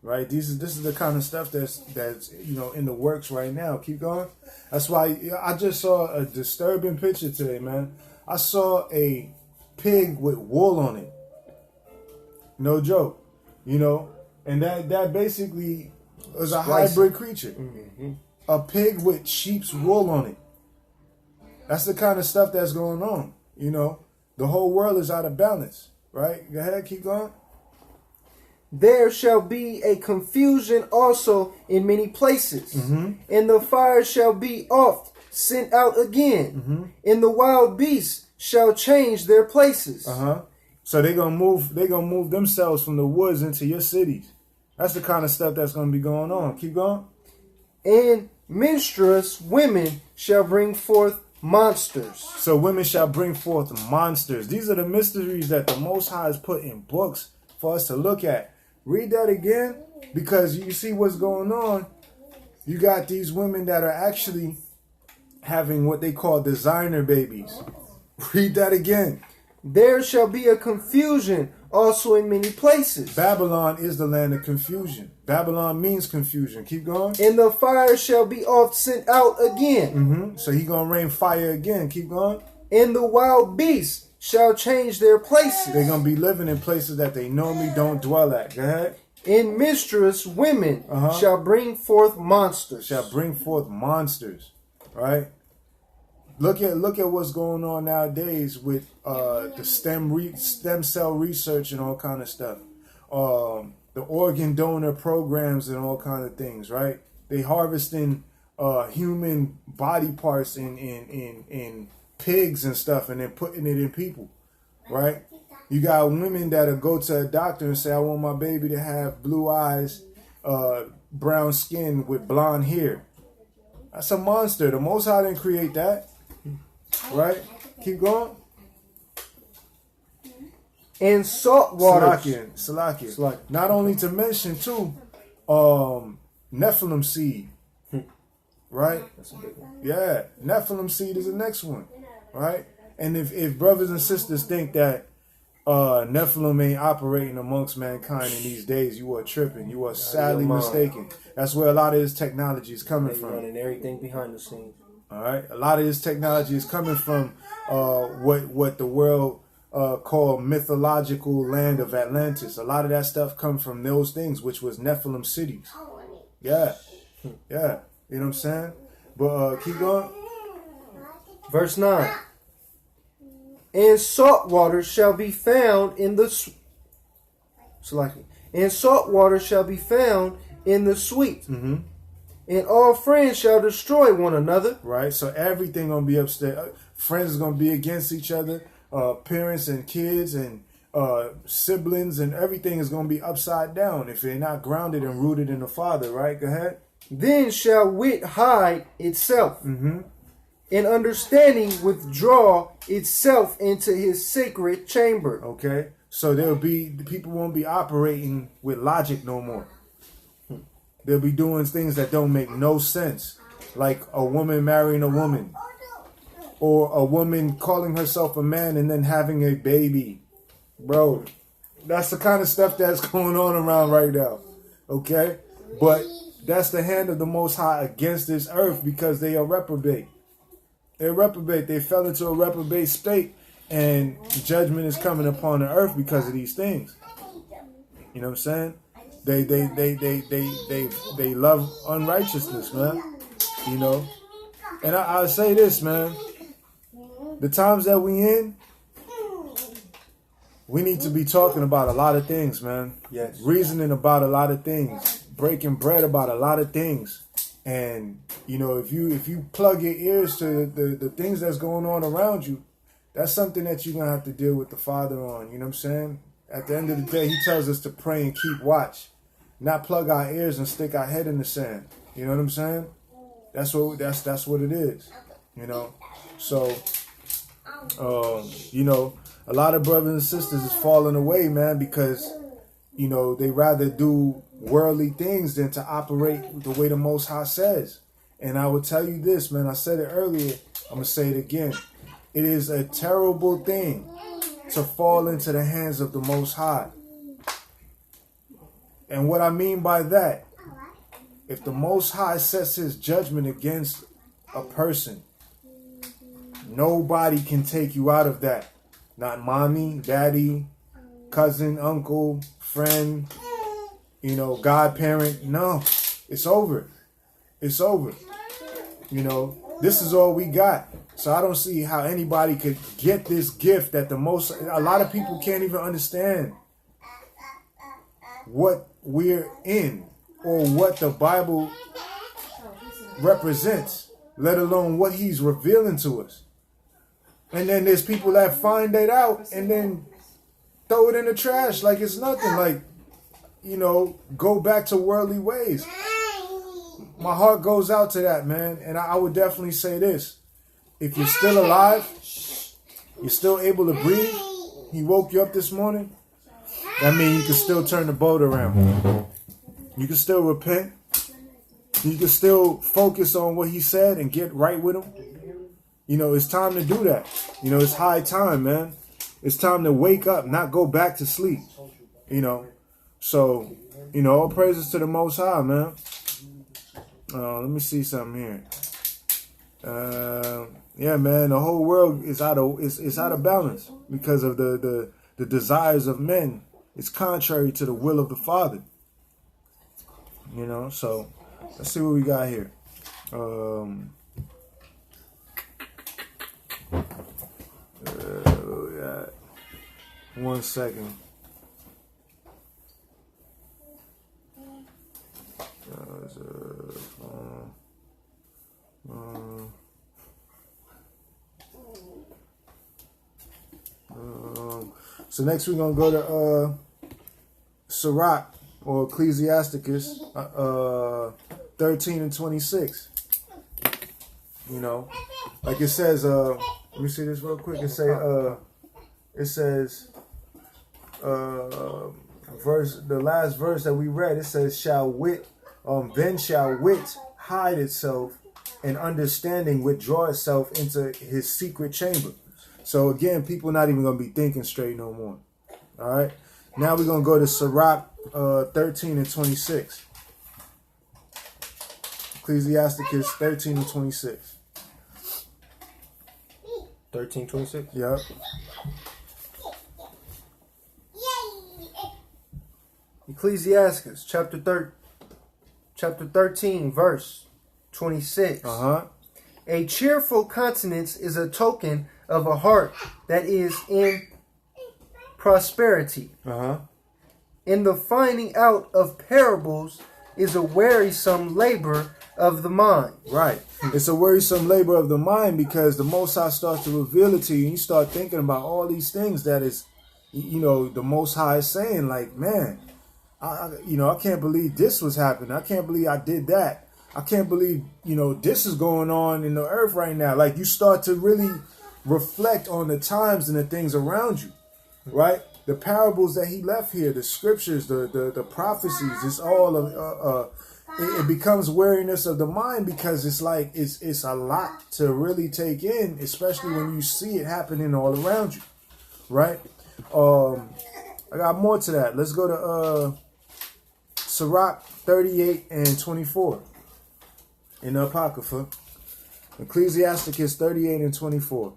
Right. This is the kind of stuff that's in the works right now. Keep going. That's why I just saw a disturbing picture today, man. I saw a pig with wool on it. No joke. And that basically was a hybrid creature. A pig with sheep's wool on it. That's the kind of stuff that's going on. The whole world is out of balance. Right? Go ahead, keep going. There shall be a confusion also in many places, and the fire shall be oft sent out again, and the wild beasts shall change their places. So they're gonna move themselves from the woods into your cities. That's the kind of stuff that's gonna be going on. Keep going. And menstruous women shall bring forth monsters. So women shall bring forth monsters. These are the mysteries that the Most High has put in books for us to look at. Read that again, because you see what's going on. You got these women that are actually having what they call designer babies. Read that again. There shall be a confusion also in many places. Babylon is the land of confusion. Babylon means confusion. Keep going. And the fire shall be oft sent out again. So he gonna rain fire again. Keep going. And the wild beasts shall change their places. They're gonna be living in places that they normally don't dwell at. Go ahead. And menstruous women shall bring forth monsters. Shall bring forth monsters. Right? Look at what's going on nowadays with the stem cell research and all kind of stuff. The organ donor programs and all kind of things, right? They harvesting human body parts in pigs and stuff, and then putting it in people, right? You got women that'll go to a doctor and say, I want my baby to have blue eyes, brown skin with blonde hair. That's a monster. The Most High didn't create that. Right? Keep going. And salt water. Salakia. Not only to mention too, Nephilim seed. Right? That's a big one. Yeah. Nephilim seed is the next one. Right? And if brothers and sisters think that Nephilim ain't operating amongst mankind in these days, you are tripping. You are sadly mistaken. That's where a lot of this technology is coming from. Running everything behind the scenes. All right, a lot of this technology is coming from what the world call mythological land of Atlantis. A lot of that stuff comes from those things, which was Nephilim cities. Yeah. You know what I'm saying? But keep going. Verse 9. And salt water shall be found in the and salt water shall be found in the sweet. And all friends shall destroy one another. Right, so everything gonna be upstairs. Friends is gonna be against each other. Parents and kids and siblings and everything is gonna be upside down if they're not grounded and rooted in the Father. Right, go ahead. Then shall wit hide itself, and understanding withdraw itself into his sacred chamber. Okay, so people won't be operating with logic no more. They'll be doing things that don't make no sense. Like a woman marrying a woman. Or a woman calling herself a man and then having a baby. Bro, that's the kind of stuff that's going on around right now. Okay? But that's the hand of the Most High against this earth because they are reprobate. They're reprobate. They fell into a reprobate state. And judgment is coming upon the earth because of these things. You know what I'm saying? They love unrighteousness, man. You know, and I'll say this, man. The times that we in, we need to be talking about a lot of things, man. Yes. Reasoning about a lot of things. breaking bread about a lot of things. And, you know, if you plug your ears to the things that's going on around you, that's something that you're going to have to deal with the Father on. You know what I'm saying? At the end of the day, he tells us to pray and keep watch. Not plug our ears and stick our head in the sand. You know what I'm saying? That's what it is. You know? So, you know, a lot of brothers and sisters is falling away, man, because, you know, they rather do worldly things than to operate the way the Most High says. And I will tell you this, man, I said it earlier, I'm going to say it again. It is a terrible thing to fall into the hands of the Most High. And what I mean by that, if the Most High sets his judgment against a person, nobody can take you out of that. Not mommy, daddy, cousin, uncle, friend, you know, godparent. No, it's over. It's over. You know, this is all we got. So I don't see how anybody could get this gift that a lot of people can't even understand what we're in or what the Bible represents, let alone what he's revealing to us. And then there's people that find that out and then throw it in the trash like it's nothing. Like, you know, go back to worldly ways. My heart goes out to that, man. And I would definitely say this. If you're still alive, you're still able to breathe, he woke you up this morning, that means you can still turn the boat around. You can still repent. You can still focus on what he said and get right with him. You know, it's time to do that. You know, it's high time, man. It's time to wake up, not go back to sleep. You know, so, you know, all praises to the Most High, man. Let me see something here. Yeah, man, the whole world is out of balance because of the desires of men. It's contrary to the will of the Father. You know, so let's see what we got here. Yeah. 1 second. So next we're gonna go to Sirach or Ecclesiasticus 13 and 26. You know, like it says. Let me see this real quick. It says the last verse that we read. It says, then shall wit hide itself, and understanding withdraw itself into his secret chamber. So again, people not even going to be thinking straight no more. All right. Now we're going to go to Sirach 13 and 26. Ecclesiasticus 13 and 26. 13:26. Yep. Ecclesiasticus chapter 13 verse 26. A cheerful countenance is a token of a heart that is in prosperity. In the finding out of parables is a wearisome labor of the mind. Right. It's a wearisome labor of the mind because the Most High starts to reveal it to you and you start thinking about all these things that is, you know, the Most High is saying, like, man, I can't believe this was happening. I can't believe I did that. I can't believe, you know, this is going on in the earth right now. Like, you start to really reflect on the times and the things around you, right? The parables that he left here, the scriptures, the prophecies, it's all it becomes weariness of the mind because it's like it's a lot to really take in, especially when you see it happening all around you, right? I got more to that. Let's go to Sirach 38 and 24 in the Apocrypha. Ecclesiasticus 38 and 24.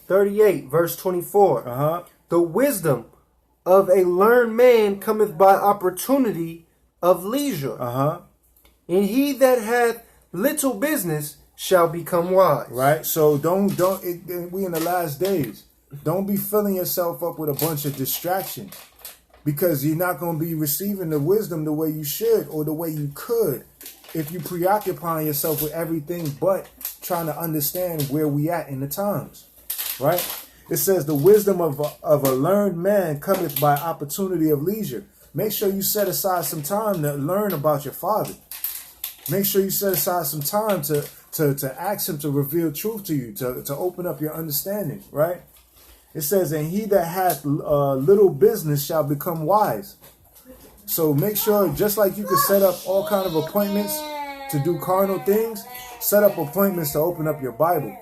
38 verse 24. The wisdom of a learned man cometh by opportunity of leisure. And he that hath little business shall become wise. Right. So we in the last days. Don't be filling yourself up with a bunch of distractions. because you're not going to be receiving the wisdom the way you should or the way you could if you preoccupy yourself with everything but trying to understand where we at in the times, right? It says the wisdom of a learned man cometh by opportunity of leisure. Make sure you set aside some time to learn about your father. Make sure you set aside some time to ask him to reveal truth to you, to open up your understanding, right? It says, and he that hath little business shall become wise. So make sure, just like you can set up all kind of appointments to do carnal things, set up appointments to open up your Bible.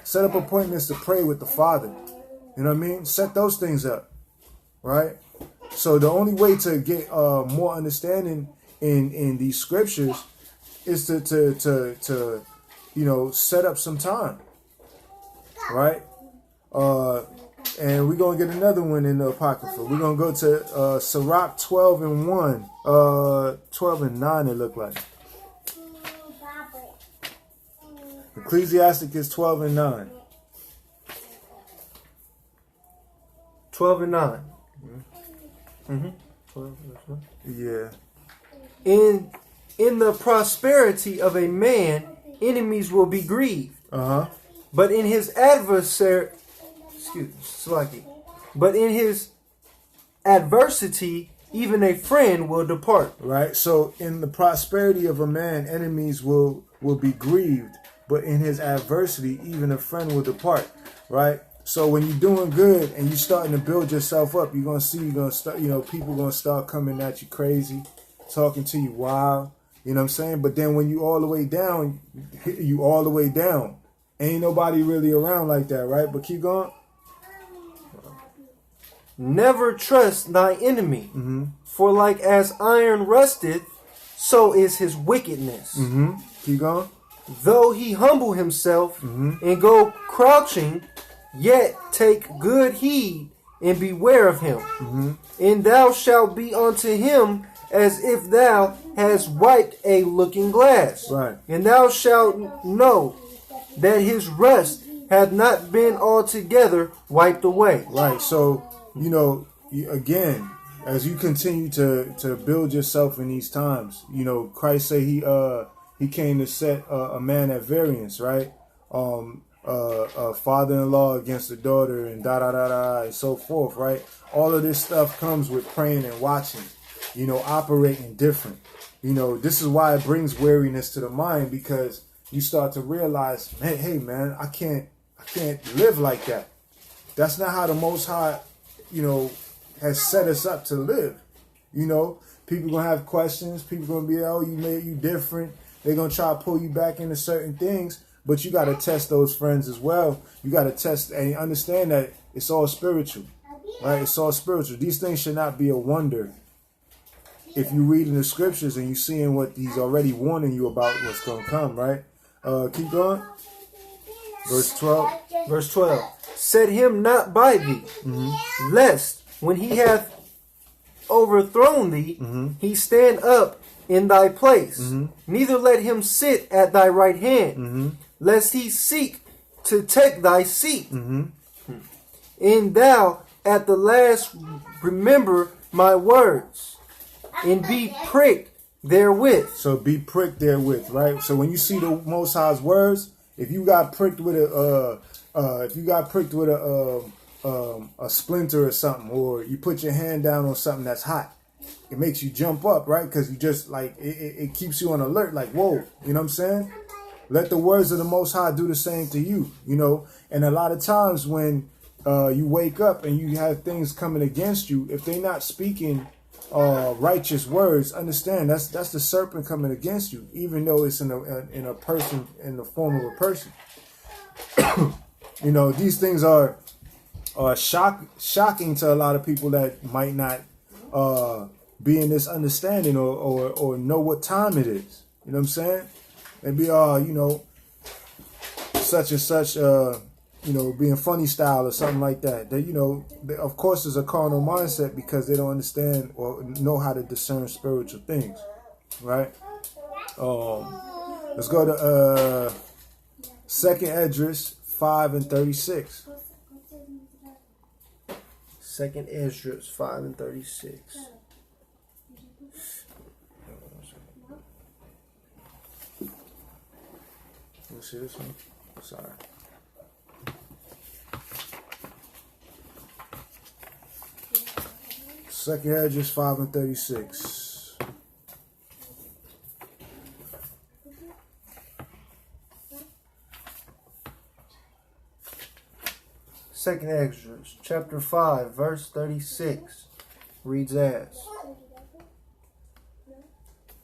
Set up appointments to pray with the Father. You know what I mean? Set those things up, right? So the only way to get more understanding in these scriptures is to you know, set up some time, right? And we're going to get another one in the Apocrypha. We're going to go to Sirach 12 and 1. 12 and 9 it looked like. Ecclesiastic is 12 and 9. 12 and 9. Mm-hmm. 12 and 9. Yeah. In the prosperity of a man, enemies will be grieved. But in his adversary, but in his adversity, even a friend will depart. Right. So in the prosperity of a man, enemies will be grieved. But in his adversity, even a friend will depart. Right. So when you're doing good and you're starting to build yourself up, you're gonna see people gonna start coming at you crazy, talking to you wild. You know what I'm saying? But then when you all the way down, you all the way down. Ain't nobody really around like that, right? But keep going. Never trust thy enemy, for like as iron rusteth, so is his wickedness. Keep going. Though he humble himself and go crouching, yet take good heed and beware of him. And thou shalt be unto him as if thou hast wiped a looking glass. Right. And thou shalt know that his rust hath not been altogether wiped away. Right. So, you know, again, as you continue to build yourself in these times, you know, Christ say he came to set a man at variance, right? A father-in-law against a daughter and and so forth, right? All of this stuff comes with praying and watching, you know, operating different. You know, this is why it brings weariness to the mind, because you start to realize, hey man, I can't live like that. That's not how the Most High, you know, has set us up to live. You know, people gonna have questions. People gonna be, oh, you different. They're gonna try to pull you back into certain things, but you gotta test those friends as well. You gotta test and understand that it's all spiritual, right? It's all spiritual. These things should not be a wonder. If you read in the scriptures and you seeing what he's already warning you about what's gonna come, right? Keep going. Verse 12. Verse 12. Set him not by thee, lest when he hath overthrown thee, he stand up in thy place. Neither let him sit at thy right hand, lest he seek to take thy seat. And thou at the last remember my words, and be pricked therewith. So be pricked therewith, right? So when you see the Most High's words, if you got pricked with a splinter or something, or you put your hand down on something that's hot, it makes you jump up, right? Because you just like it keeps you on alert, like whoa, you know what I'm saying? Let the words of the Most High do the same to you, you know. And a lot of times when you wake up and you have things coming against you, if they're not speaking righteous words, understand that's the serpent coming against you, even though it's in a person, in the form of a person. You know, these things are shocking to a lot of people that might not be in this understanding or know what time it is. You know what I'm saying? And be you know, such and such you know, being funny style or something like that. That, you know, of course, is a carnal mindset because they don't understand or know how to discern spiritual things, right? Let's go to 2nd Esdras 5 and 36. 2nd Esdras 5 and 36. You see this one? Sorry. Second Esdras 5 and 36. Second Esdras chapter 5 verse 36 reads as,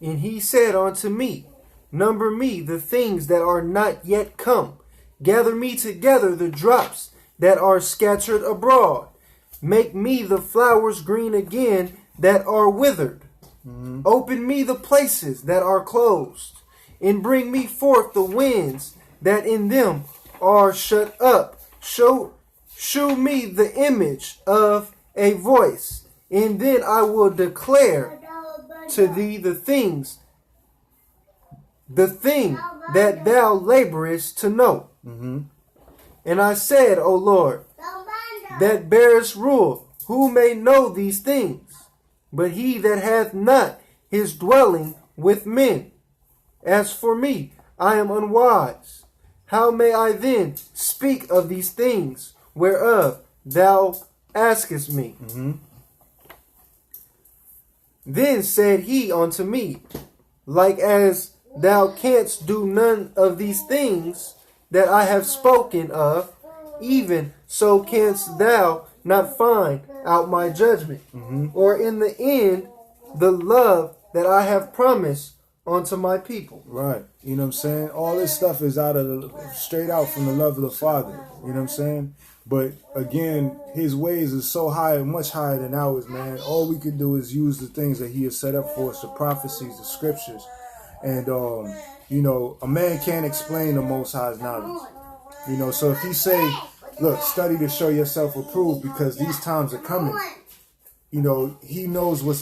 And he said unto me, Number me the things that are not yet come. Gather me together the drops that are scattered abroad. Make me the flowers green again that are withered. Open me the places that are closed. And bring me forth the winds that in them are shut up. Shew me the image of a voice. And then I will declare to thee the thing that thou laborest to know. And I said, O Lord, that bearest rule, who may know these things? But he that hath not his dwelling with men. As for me, I am unwise. How may I then speak of these things whereof thou askest me? Then said he unto me, Like as thou canst do none of these things that I have spoken of, even so canst thou not find out my judgment, or in the end the love that I have promised unto my people. Right. You know what I'm saying? All this stuff is straight out from the love of the Father. You know what I'm saying? But again, his ways is so high, much higher than ours, man. All we can do is use the things that he has set up for us, the prophecies, the scriptures. And, you know, a man can't explain the Most High's knowledge. You know, so if he say, look, study to show yourself approved because these times are coming. You know, he knows what's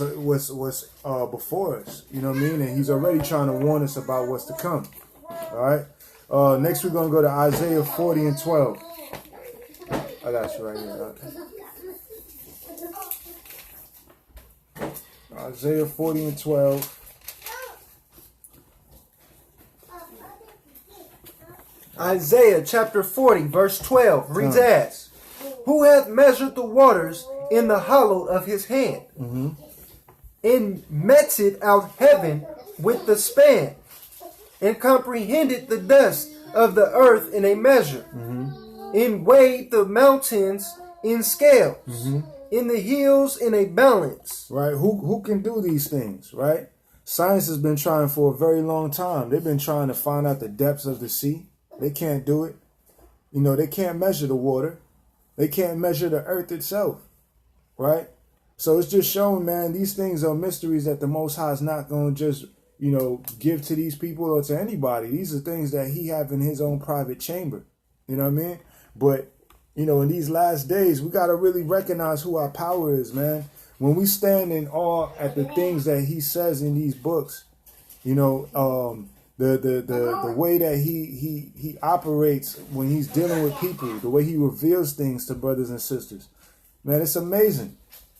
before us. You know what I mean? And he's already trying to warn us about what's to come. All right. Next, we're going to go to Isaiah 40 and 12. I got you right here. Okay. Isaiah 40 and 12. Isaiah chapter 40 verse 12 reads as, Who hath measured the waters in the hollow of his hand, and meted out heaven with the span, and comprehended the dust of the earth in a measure, and weighed the mountains in scales, in the hills in a balance. Right? Who can do these things, right? Science has been trying for a very long time. They've been trying to find out the depths of the sea. They can't do it. You know, they can't measure the water. They can't measure the earth itself. Right? So it's just showing, man, these things are mysteries that the Most High is not going to just, you know, give to these people or to anybody. These are things that he have in his own private chamber. You know what I mean? But, you know, in these last days, we got to really recognize who our power is, man. When we stand in awe at the things that he says in these books, you know, the way that he operates when he's dealing with people, the way he reveals things to brothers and sisters, man, it's amazing.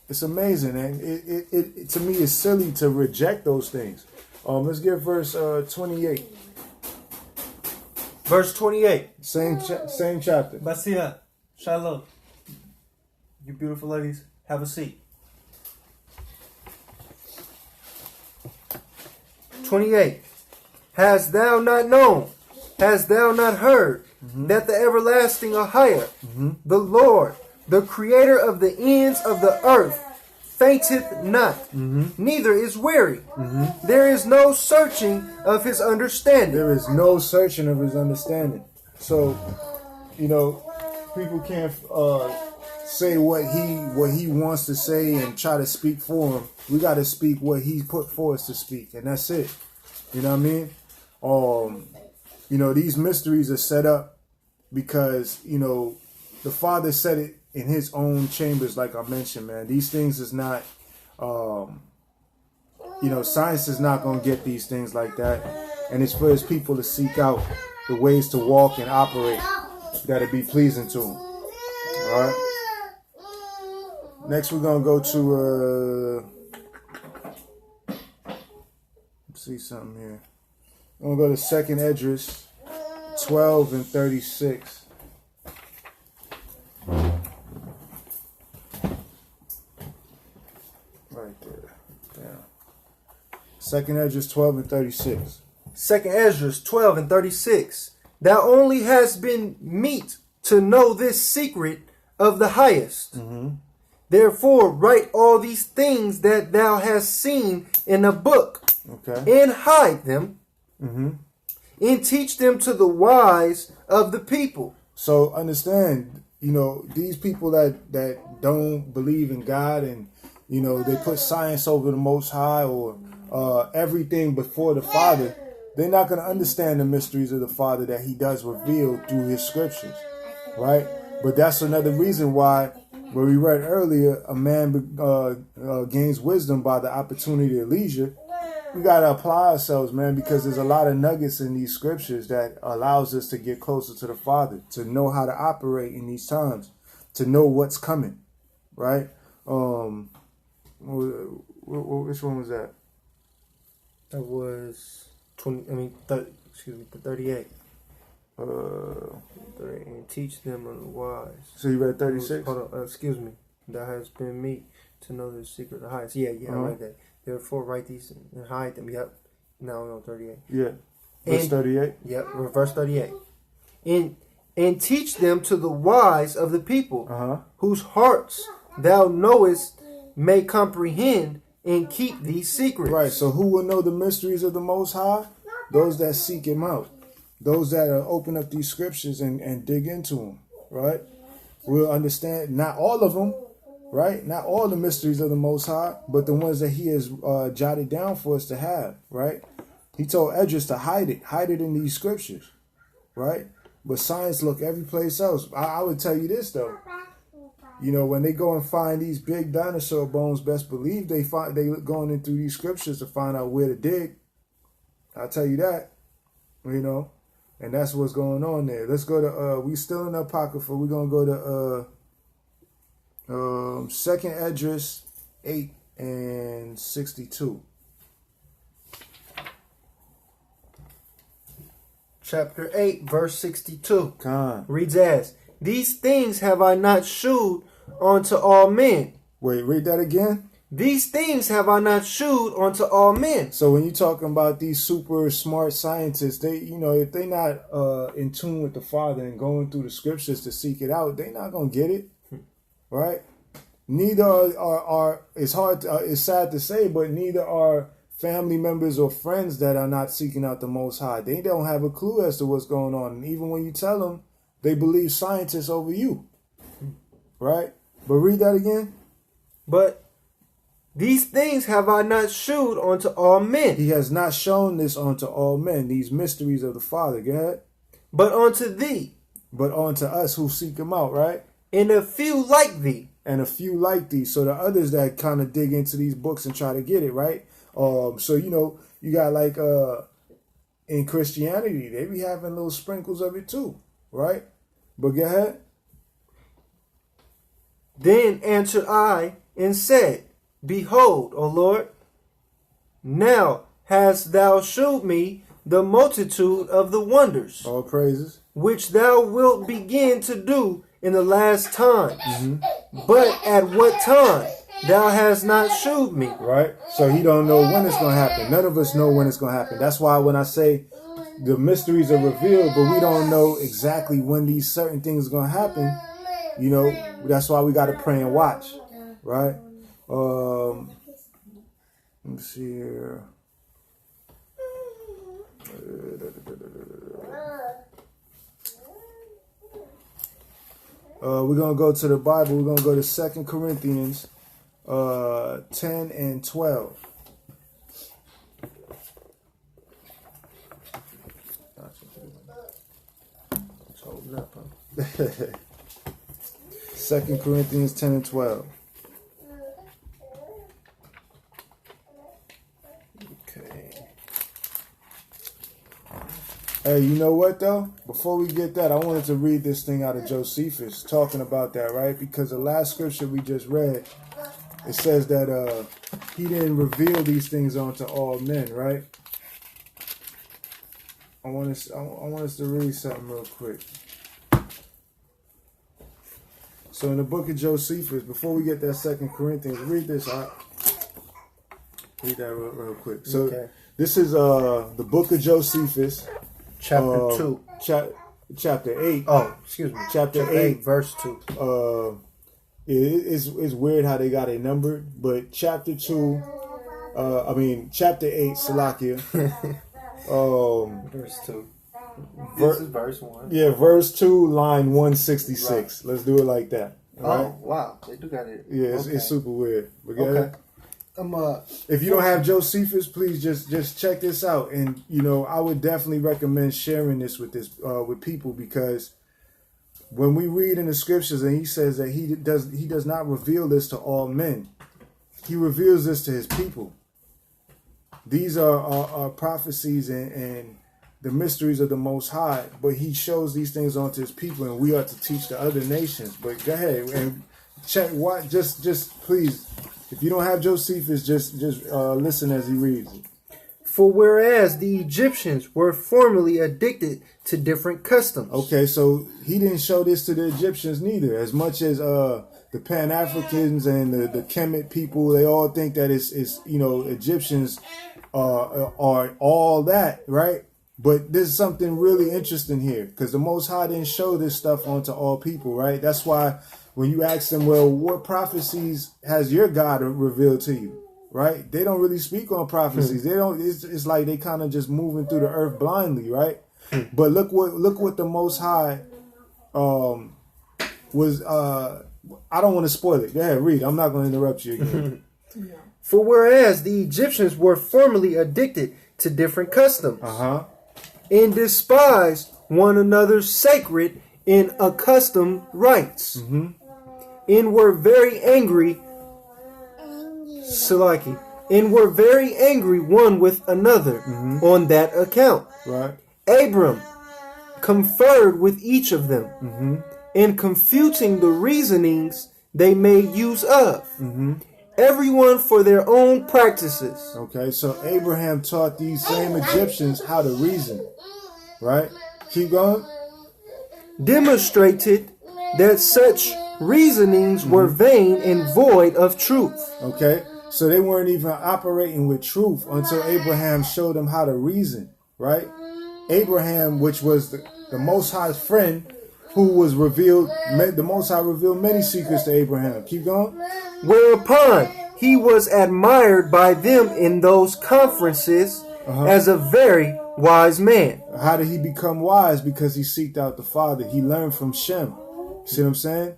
It's amazing, and it to me is silly to reject those things. Let's get verse 28. Verse 28. Same chapter. Basia, Shalom. You beautiful ladies, have a seat. 28. Hast thou not known? Hast thou not heard that the everlasting AHAYAH, the Lord, the creator of the ends of the earth, fainteth not, neither is weary. There is no searching of his understanding. There is no searching of his understanding. So, you know, people can't say what he wants to say and try to speak for him. We got to speak what he put for us to speak, and that's it. You know what I mean? You know, these mysteries are set up because, you know, the Father said it in his own chambers, like I mentioned, man. These things is not, you know, science is not going to get these things like that. And it's for his people to seek out the ways to walk and operate that'll be pleasing to him. All right? Next, we're gonna go to let's see something here. I'm gonna go to 2nd Esdras 12 and 36. Right there. Down. 2nd Esdras 12 and 36. 2nd Esdras 12 and 36. Thou only hast been meet to know this secret of the highest. Therefore, write all these things that thou hast seen in a book, and hide them, and teach them to the wise of the people. So understand, these people that don't believe in God, and they put science over the Most High, or everything before the Father, they're not going to understand the mysteries of the Father that He does reveal through His scriptures, right? But that's another reason why, where we read earlier, a man gains wisdom by the opportunity of leisure. We got to apply ourselves, man, because there's a lot of nuggets in these scriptures that allows us to get closer to the Father, to know how to operate in these times, to know what's coming, right? Which one was that? That was 38. And teach them unwise. So you read 36? Hold on, excuse me. Thou hast been meet to know the secret of the highest. Yeah, I read that. Therefore, write these and hide them. Yep. No, 38. Yeah. Verse 38? Yep, verse 38. And teach them to the wise of the people, whose hearts thou knowest may comprehend and keep these secrets. Right, so who will know the mysteries of the Most High? Those that seek Him out. Those that open up these scriptures and dig into them, right? We'll understand, not all of them, right? Not all the mysteries of the Most High, but the ones that He has jotted down for us to have, right? He told Esdras to hide it in these scriptures, right? But science look every place else. I would tell you this though, when they go and find these big dinosaur bones, best believe they going in through these scriptures to find out where to dig. I'll tell you that, and that's what's going on there. Let's go to we still in the Apocrypha. We're gonna go to 2nd Esdras 8 and 62. Chapter 8, verse 62. Khan. Reads as, these things have I not shewed unto all men. Wait, read that again. These things have I not shewed unto all men. So when you're talking about these super smart scientists, they, if they're not in tune with the Father and going through the scriptures to seek it out, they're not gonna get it, right? Neither are it's hard. It's sad to say, but neither are family members or friends that are not seeking out the Most High. They don't have a clue as to what's going on, and even when you tell them, they believe scientists over you, right? But read that again. But these things have I not shewed unto all men. He has not shown this unto all men, these mysteries of the Father. Go ahead. But unto thee. But unto us who seek Him out, right? And a few like thee. And a few like thee. So the others that kind of dig into these books and try to get it, right? So, you got like in Christianity, they be having little sprinkles of it too, right? But go ahead. Then answered I and said, behold, O Lord, now hast thou shewed me the multitude of the wonders. All praises. Which thou wilt begin to do in the last times. But at what time thou hast not shewed me. Right? So He don't know when it's going to happen. None of us know when it's going to happen. That's why when I say the mysteries are revealed, but we don't know exactly when these certain things are going to happen, that's why we got to pray and watch. Right? Let me see here. We're going to go to the Bible. We're going to go to 2 Corinthians 10 and 12. It's holding up, huh? 2 Corinthians 10 and 12. Okay. Hey, you know what though? Before we get that, I wanted to read this thing out of Josephus talking about that, right? Because the last scripture we just read, it says that he didn't reveal these things unto all men, right? I want us to read something real quick. So in the book of Josephus, before we get that 2 Corinthians, read this out. Read that real quick. So this is the book of Josephus. Chapter 2. Chapter 8. Oh, excuse me. Chapter 8, verse 2. It's weird how they got it numbered, but chapter 2, chapter 8, Salakia. Verse 2. This is verse 1. Yeah, verse 2, line 166. Right. Let's do it like that. Right? Oh, wow. They do got it. Yeah, it's super weird. But okay. If you don't have Josephus, please just check this out. And, I would definitely recommend sharing this with people, because when we read in the scriptures and he says that he does not reveal this to all men, he reveals this to his people. These are prophecies and the mysteries of the Most High, but he shows these things onto his people, and we are to teach the other nations. But go ahead and check what. Just please, if you don't have Josephus, just listen as he reads it. For whereas the Egyptians were formerly addicted to different customs. Okay, so he didn't show this to the Egyptians neither. As much as the Pan-Africans and the Kemet people, they all think that it's Egyptians are all that, right? But there's something really interesting here, because the Most High didn't show this stuff onto all people, right? That's why when you ask them, well, what prophecies has your God revealed to you, right? They don't really speak on prophecies. They don't. It's like they kind of just moving through the earth blindly, right? But look what the Most High was. I don't want to spoil it. Go ahead, read. I'm not going to interrupt you again. For whereas the Egyptians were formerly addicted to different customs, and despised one another's sacred and accustomed rites, and were very angry, Salaki, and were very angry one with another on that account. Right. Abram conferred with each of them, and confuting the reasonings they made use of, everyone for their own practices. Okay, so Abraham taught these same Egyptians how to reason, right? Keep going. Demonstrated that such reasonings were vain and void of truth. Okay, so they weren't even operating with truth until Abraham showed them how to reason, right? Abraham, which was the Most High's friend, who was revealed, the Most High revealed many secrets to Abraham. Keep going. Whereupon he was admired by them in those conferences as a very wise man. How did he become wise? Because he seeked out the Father. He learned from Shem. See what I'm saying?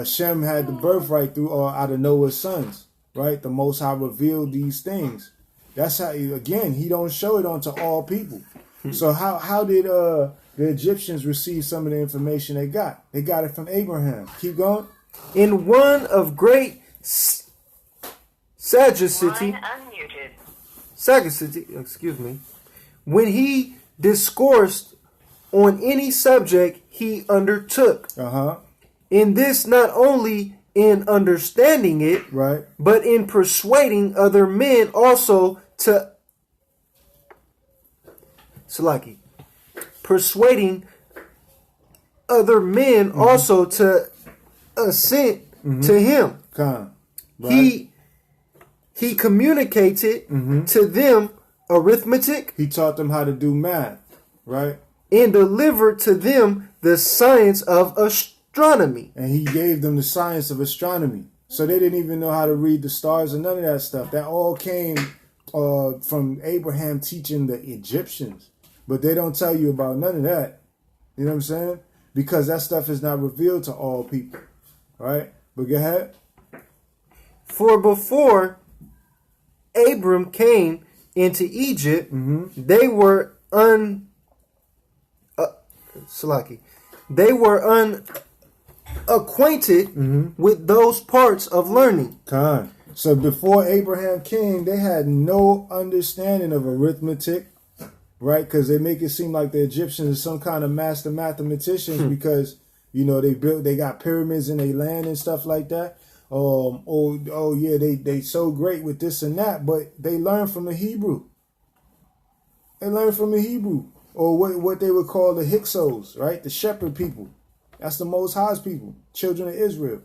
Shem had the birthright out of Noah's sons, right? The Most High revealed these things. That's how, again, he don't show it onto all people. So how did the Egyptians receive some of the information they got? They got it from Abraham. Keep going. In one of great sagacity, when he discoursed on any subject he undertook. In this, not only in understanding it, right, but in persuading other men also to also to assent to him. Right. He communicated to them arithmetic. He taught them how to do math, right? And delivered to them the science of astronomy. And he gave them the science of astronomy. So they didn't even know how to read the stars or none of that stuff. That all came from Abraham teaching the Egyptians. But they don't tell you about none of that. You know what I'm saying? Because that stuff is not revealed to all people. Right? But go ahead. For before Abram came into Egypt, they were unacquainted with those parts of learning. So before Abraham came, they had no understanding of arithmetic, right? Because they make it seem like the Egyptians are some kind of master mathematicians because, you know, they got pyramids in their land and stuff like that. Oh yeah, they so great with this and that, but they learn from the Hebrew. They learn from the Hebrew, or what they would call the Hyksos, right? The shepherd people. That's the Most High's people, children of Israel,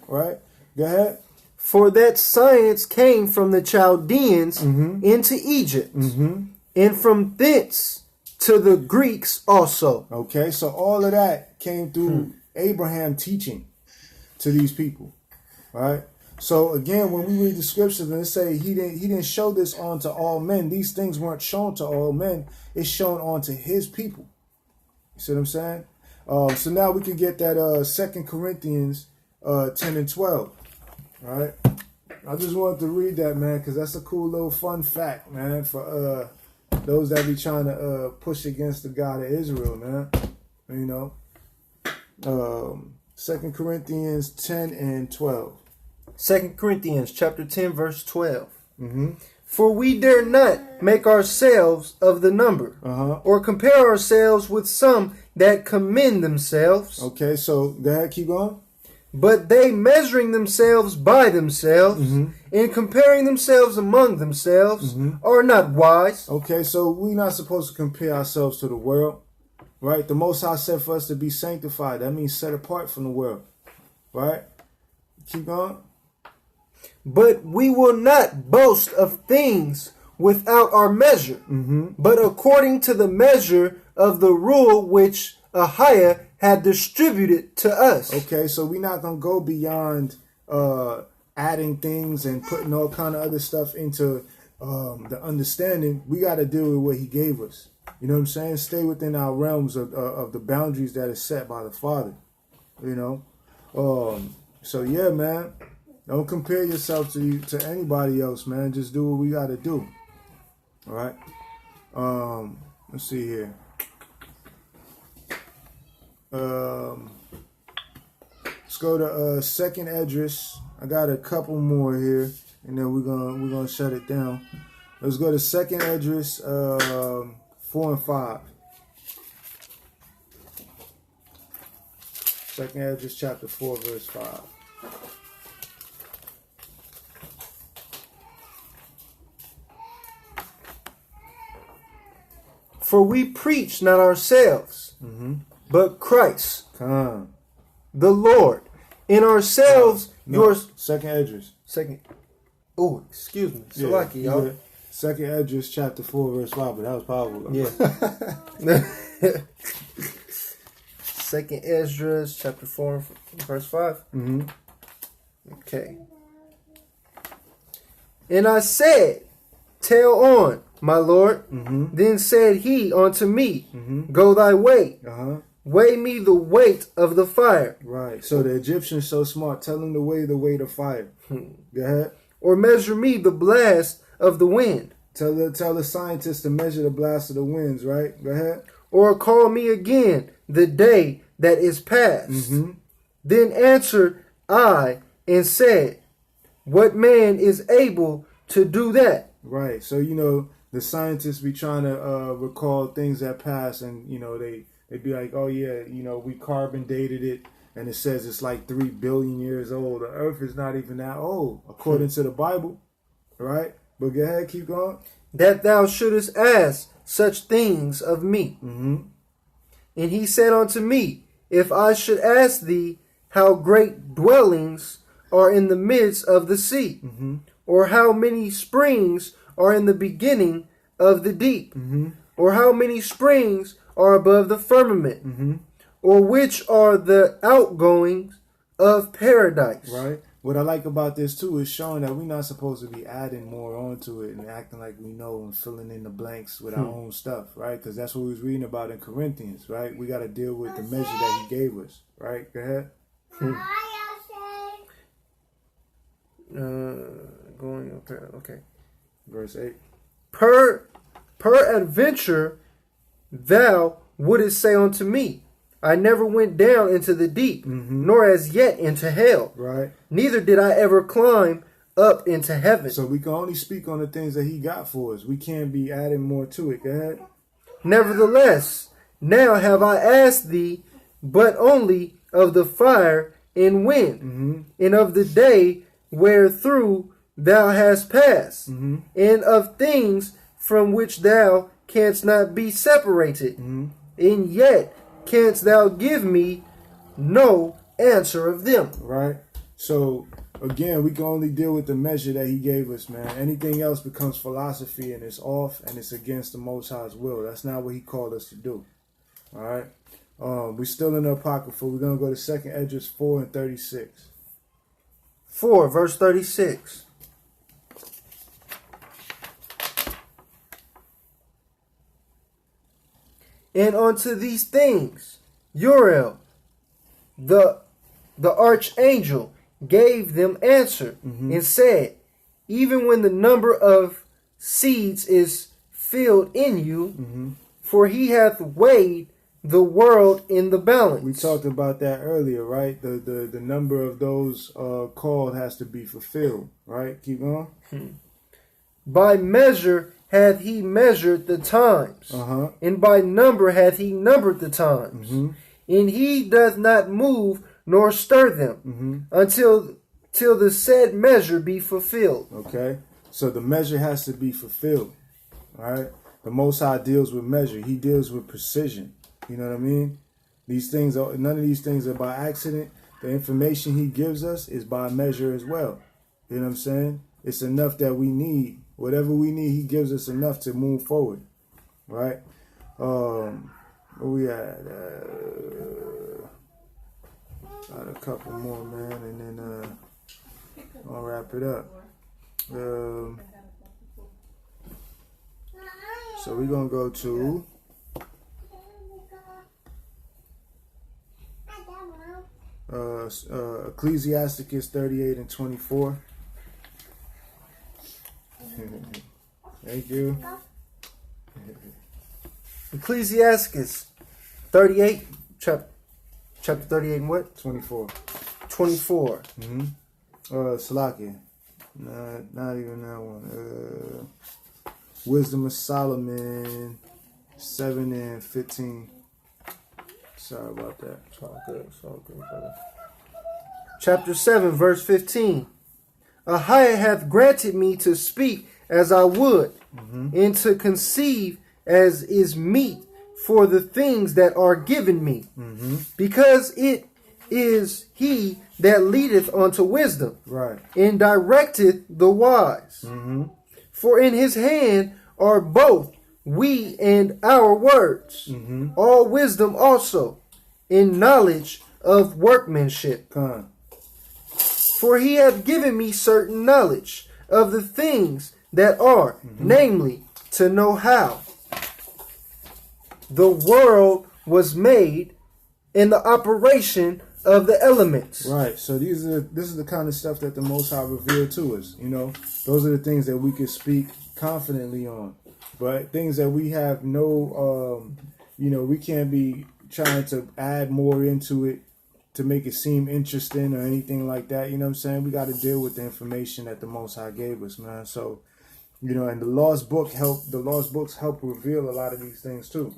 right? Go ahead. For that science came from the Chaldeans into Egypt, and from thence to the Greeks also. Okay, so all of that came through Abraham teaching to these people, right? So again, when we read the scriptures and it say he didn't show this on to all men, these things weren't shown to all men. It's shown on to his people. You see what I'm saying? So now we can get that 2 Corinthians 10 and 12. All right. I just wanted to read that, man, because that's a cool little fun fact, man, for those that be trying to push against the God of Israel, man. You know. 2 Corinthians 10 and 12. 2 Corinthians chapter 10, verse 12. For we dare not make ourselves of the number, or compare ourselves with some that commend themselves. Okay, so go ahead, keep going. But they measuring themselves by themselves, and comparing themselves among themselves, are not wise. Okay, so we're not supposed to compare ourselves to the world, right? The Most High said for us to be sanctified. That means set apart from the world, right? Keep going. But we will not boast of things without our measure, but according to the measure of the rule which AHAYAH had distributed to us. Okay, so we're not going to go beyond adding things and putting all kind of other stuff into the understanding. We got to deal with what he gave us. You know what I'm saying? Stay within our realms of the boundaries that is set by the Father. You know? So yeah, man. Don't compare yourself to anybody else, man. Just do what we got to do. All right? Let's see here. Let's go to second Esdras. I got a couple more here, and then we're gonna shut it down. Let's go to second Esdras 4 and 5. Second Esdras chapter 4 verse 5. For we preach not ourselves, but Christ, the Lord, in ourselves. Second Esdras. Oh, excuse me, Salaki, y'all. Yeah. Second Esdras chapter 4 verse 5, but that was powerful. Yeah. Second Esdras chapter 4 verse 5. Okay. And I said, tell on, my Lord. Then said he unto me, go thy way. Weigh me the weight of the fire. Right. So the Egyptian's so smart. Tell him to weigh the weight of fire. Go ahead. Or measure me the blast of the wind. Tell the scientists to measure the blast of the winds, right? Go ahead. Or call me again the day that is past. Then answered I and said, what man is able to do that? Right. So, you know, the scientists be trying to recall things that passed, and, you know, they'd be like, oh, yeah, you know, we carbon dated it, and it says it's like 3 billion years old. The earth is not even that old, according to the Bible, right? But go ahead, keep going. That thou shouldest ask such things of me. And he said unto me, if I should ask thee how great dwellings are in the midst of the sea, or how many springs are in the beginning of the deep, or how many springs are above the firmament, or which are the outgoings of paradise. Right. What I like about this too is showing that we're not supposed to be adding more onto it and acting like we know and filling in the blanks with our own stuff, right? Because that's what we was reading about in Corinthians, right? We got to deal with the measure that he gave us, right? Go ahead. Okay. Verse 8. Per adventure thou wouldest say unto me, I never went down into the deep, nor as yet into hell. Right. Neither did I ever climb up into heaven. So we can only speak on the things that he got for us. We can't be adding more to it. Go ahead. Nevertheless, now have I asked thee, but only of the fire and wind, and of the day wherethrough thou hast passed, and of things from which thou canst not be separated, and yet canst thou give me no answer of them. Right? So, again, we can only deal with the measure that he gave us, man. Anything else becomes philosophy, and it's off, and it's against the Most High's will. That's not what he called us to do. All right? We're still in the Apocrypha. We're going to go to 2nd Esdras 4 and 36. 4, verse 36. And unto these things, Uriel, the archangel, gave them answer and said, even when the number of seeds is filled in you, for he hath weighed the world in the balance. We talked about that earlier, right? The number of those called has to be fulfilled, right? Keep going. By measure hath he measured the times, and by number hath he numbered the times. And he doth not move nor stir them until the said measure be fulfilled. Okay, so the measure has to be fulfilled. All right, the Most High deals with measure. He deals with precision. You know what I mean? None of these things are by accident. The information he gives us is by measure as well. You know what I'm saying? It's enough that we need. Whatever we need, he gives us enough to move forward. Right? Where we at? Got a couple more, man, and then I'll wrap it up. So we're going to go to Ecclesiasticus 38 and 24. Thank you. Ecclesiasticus 38, chapter 38 and what? 24. 24. Salakia. Not even that one. Wisdom of Solomon 7 and 15. Sorry about that. It's all good. It's all good, brother. Chapter 7, verse 15. AHAYAH hath granted me to speak as I would, and to conceive as is meet for the things that are given me, because it is he that leadeth unto wisdom, Right. and directeth the wise. For in his hand are both we and our words, all wisdom also, in knowledge of workmanship. Con. For he hath given me certain knowledge of the things that are, namely, to know how the world was made and the operation of the elements. Right. So this is the kind of stuff that the Most High revealed to us. You know, those are the things that we can speak confidently on. But things that we have no, we can't be trying to add more into it to make it seem interesting or anything like that. You know what I'm saying? We got to deal with the information that the Most High gave us, man. So, and the lost books help reveal a lot of these things too,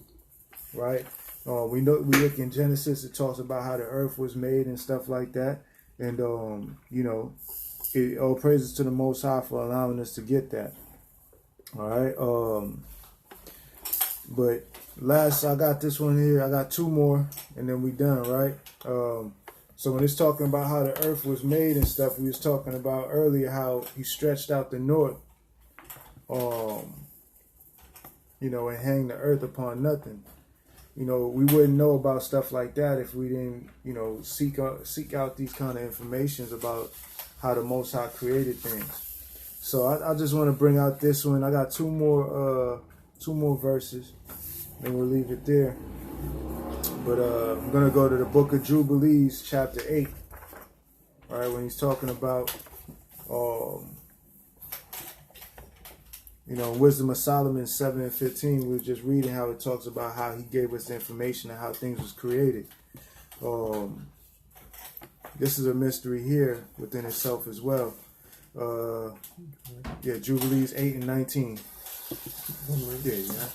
right? We look in Genesis, it talks about how the earth was made and stuff like that. And, all praises to the Most High for allowing us to get that. All right. But last, I got this one here. I got two more and then we done, right? So when it's talking about how the earth was made and stuff, we was talking about earlier how he stretched out the north, and hang the earth upon nothing. We wouldn't know about stuff like that if we didn't, seek out these kind of informations about how the Most High created things. So I just want to bring out this one. I got two more verses, and we'll leave it there. But I'm going to go to the book of Jubilees, chapter 8. All right, when he's talking about, Wisdom of Solomon 7 and 15, we were just reading how it talks about how he gave us the information and how things was created. This is a mystery here within itself as well. Jubilees 8 and 19. Yeah.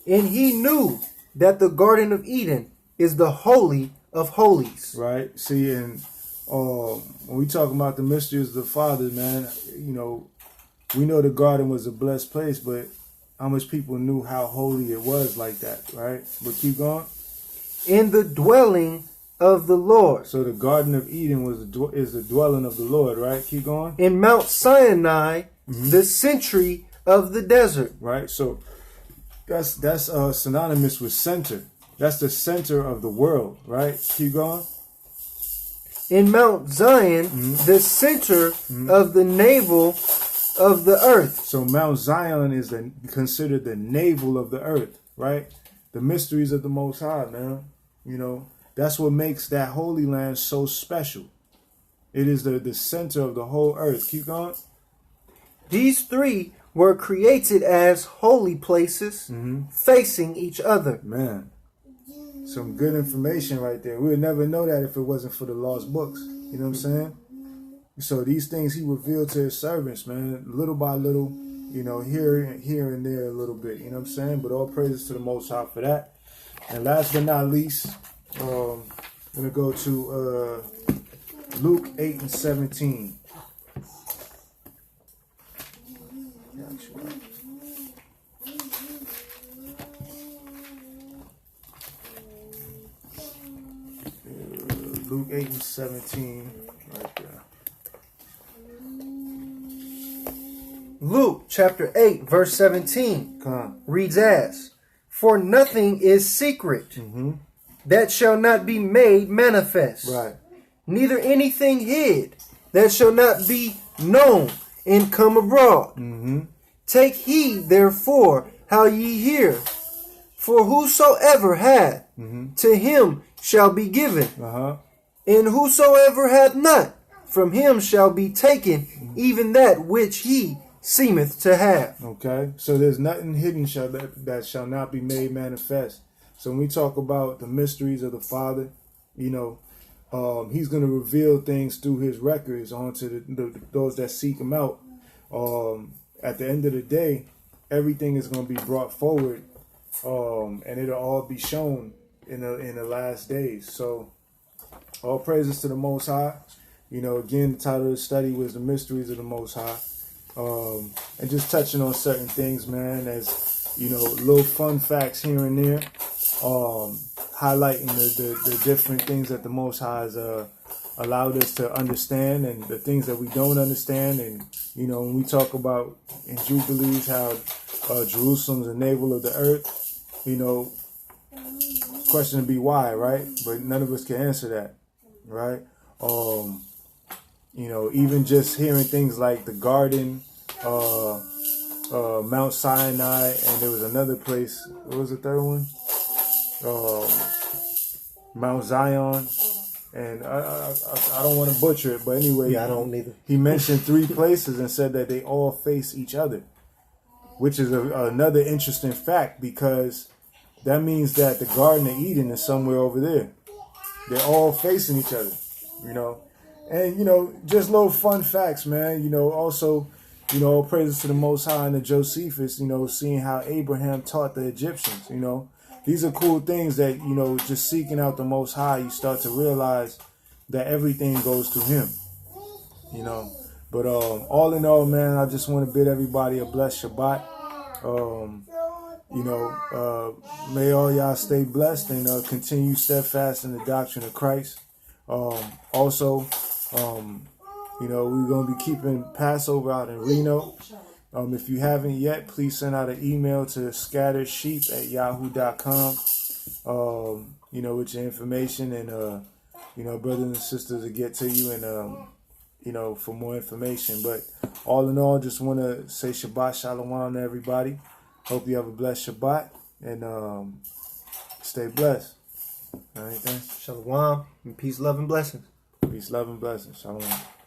And he knew that the Garden of Eden is the holy of holies. Right. See, and when we talk about the mysteries of the Father, man, you know, we know the garden was a blessed place, but how much people knew how holy it was like that, right? But keep going. In the dwelling of the Lord. So the Garden of Eden is the dwelling of the Lord, right? Keep going. In Mount Sinai, the century of the desert. Right. So that's synonymous with center. That's the center of the world, right? Keep going. In Mount Zion, the center of the navel of the earth. So Mount Zion is considered the navel of the earth, right? The mysteries of the Most High, man. You know, that's what makes that Holy Land so special. It is the center of the whole earth. Keep going. These three were created as holy places facing each other. Man, some good information right there. We would never know that if it wasn't for the lost books. You know what I'm saying? So these things he revealed to his servants, man, little by little, you know, here and there a little bit. You know what I'm saying? But all praises to the Most High for that. And last but not least, I'm going to go to Luke 8:17. Luke 8:17, right there. Luke chapter 8, verse 17 reads as, "For nothing is secret that shall not be made manifest, Right. neither anything hid that shall not be known and come abroad. Take heed therefore how ye hear, for whosoever hath, to him shall be given, and whosoever hath not, from him shall be taken even that which he seemeth to have." Okay, so there's nothing hidden that shall not be made manifest. So when we talk about the mysteries of the Father, you know, he's going to reveal things through his records onto those that seek him out. At the end of the day, everything is going to be brought forward, and it'll all be shown in the last days. So all praises to the Most High. You know, again, the title of the study was The Mysteries of the Most High. And just touching on certain things, man, as, you know, little fun facts here and there, highlighting the different things that the Most High has allowed us to understand and the things that we don't understand. And, you know, when we talk about in Jubilees how Jerusalem's the navel of the earth, you know, question would be why, right? But none of us can answer that, right? You know, even just hearing things like the garden, Mount Sinai, and there was another place. What was the third one? Mount Zion, and I don't want to butcher it, but anyway, Yeah, I don't either. He mentioned 3 places and said that they all face each other, which is another interesting fact, because that means that the Garden of Eden is somewhere over there. They're all facing each other, you know. And, you know, just little fun facts, man. You know, also, you know, all praises to the Most High and the Josephus, you know, seeing how Abraham taught the Egyptians, you know. These are cool things that, you know, just seeking out the Most High, you start to realize that everything goes to him, you know. But all in all, man, I just want to bid everybody a blessed Shabbat. You know, may all y'all stay blessed and continue steadfast in the doctrine of Christ. Also, you know, we're going to be keeping Passover out in Reno. If you haven't yet, please send out an email to scattersheep@yahoo.com, you know, with your information, and, you know, brothers and sisters will get to you and, you know, for more information. But all in all, just want to say Shabbat Shalom to everybody. Hope you have a blessed Shabbat, and stay blessed. Anything? Shalom and peace, love, and blessings. Peace, love, and blessings. Shalom.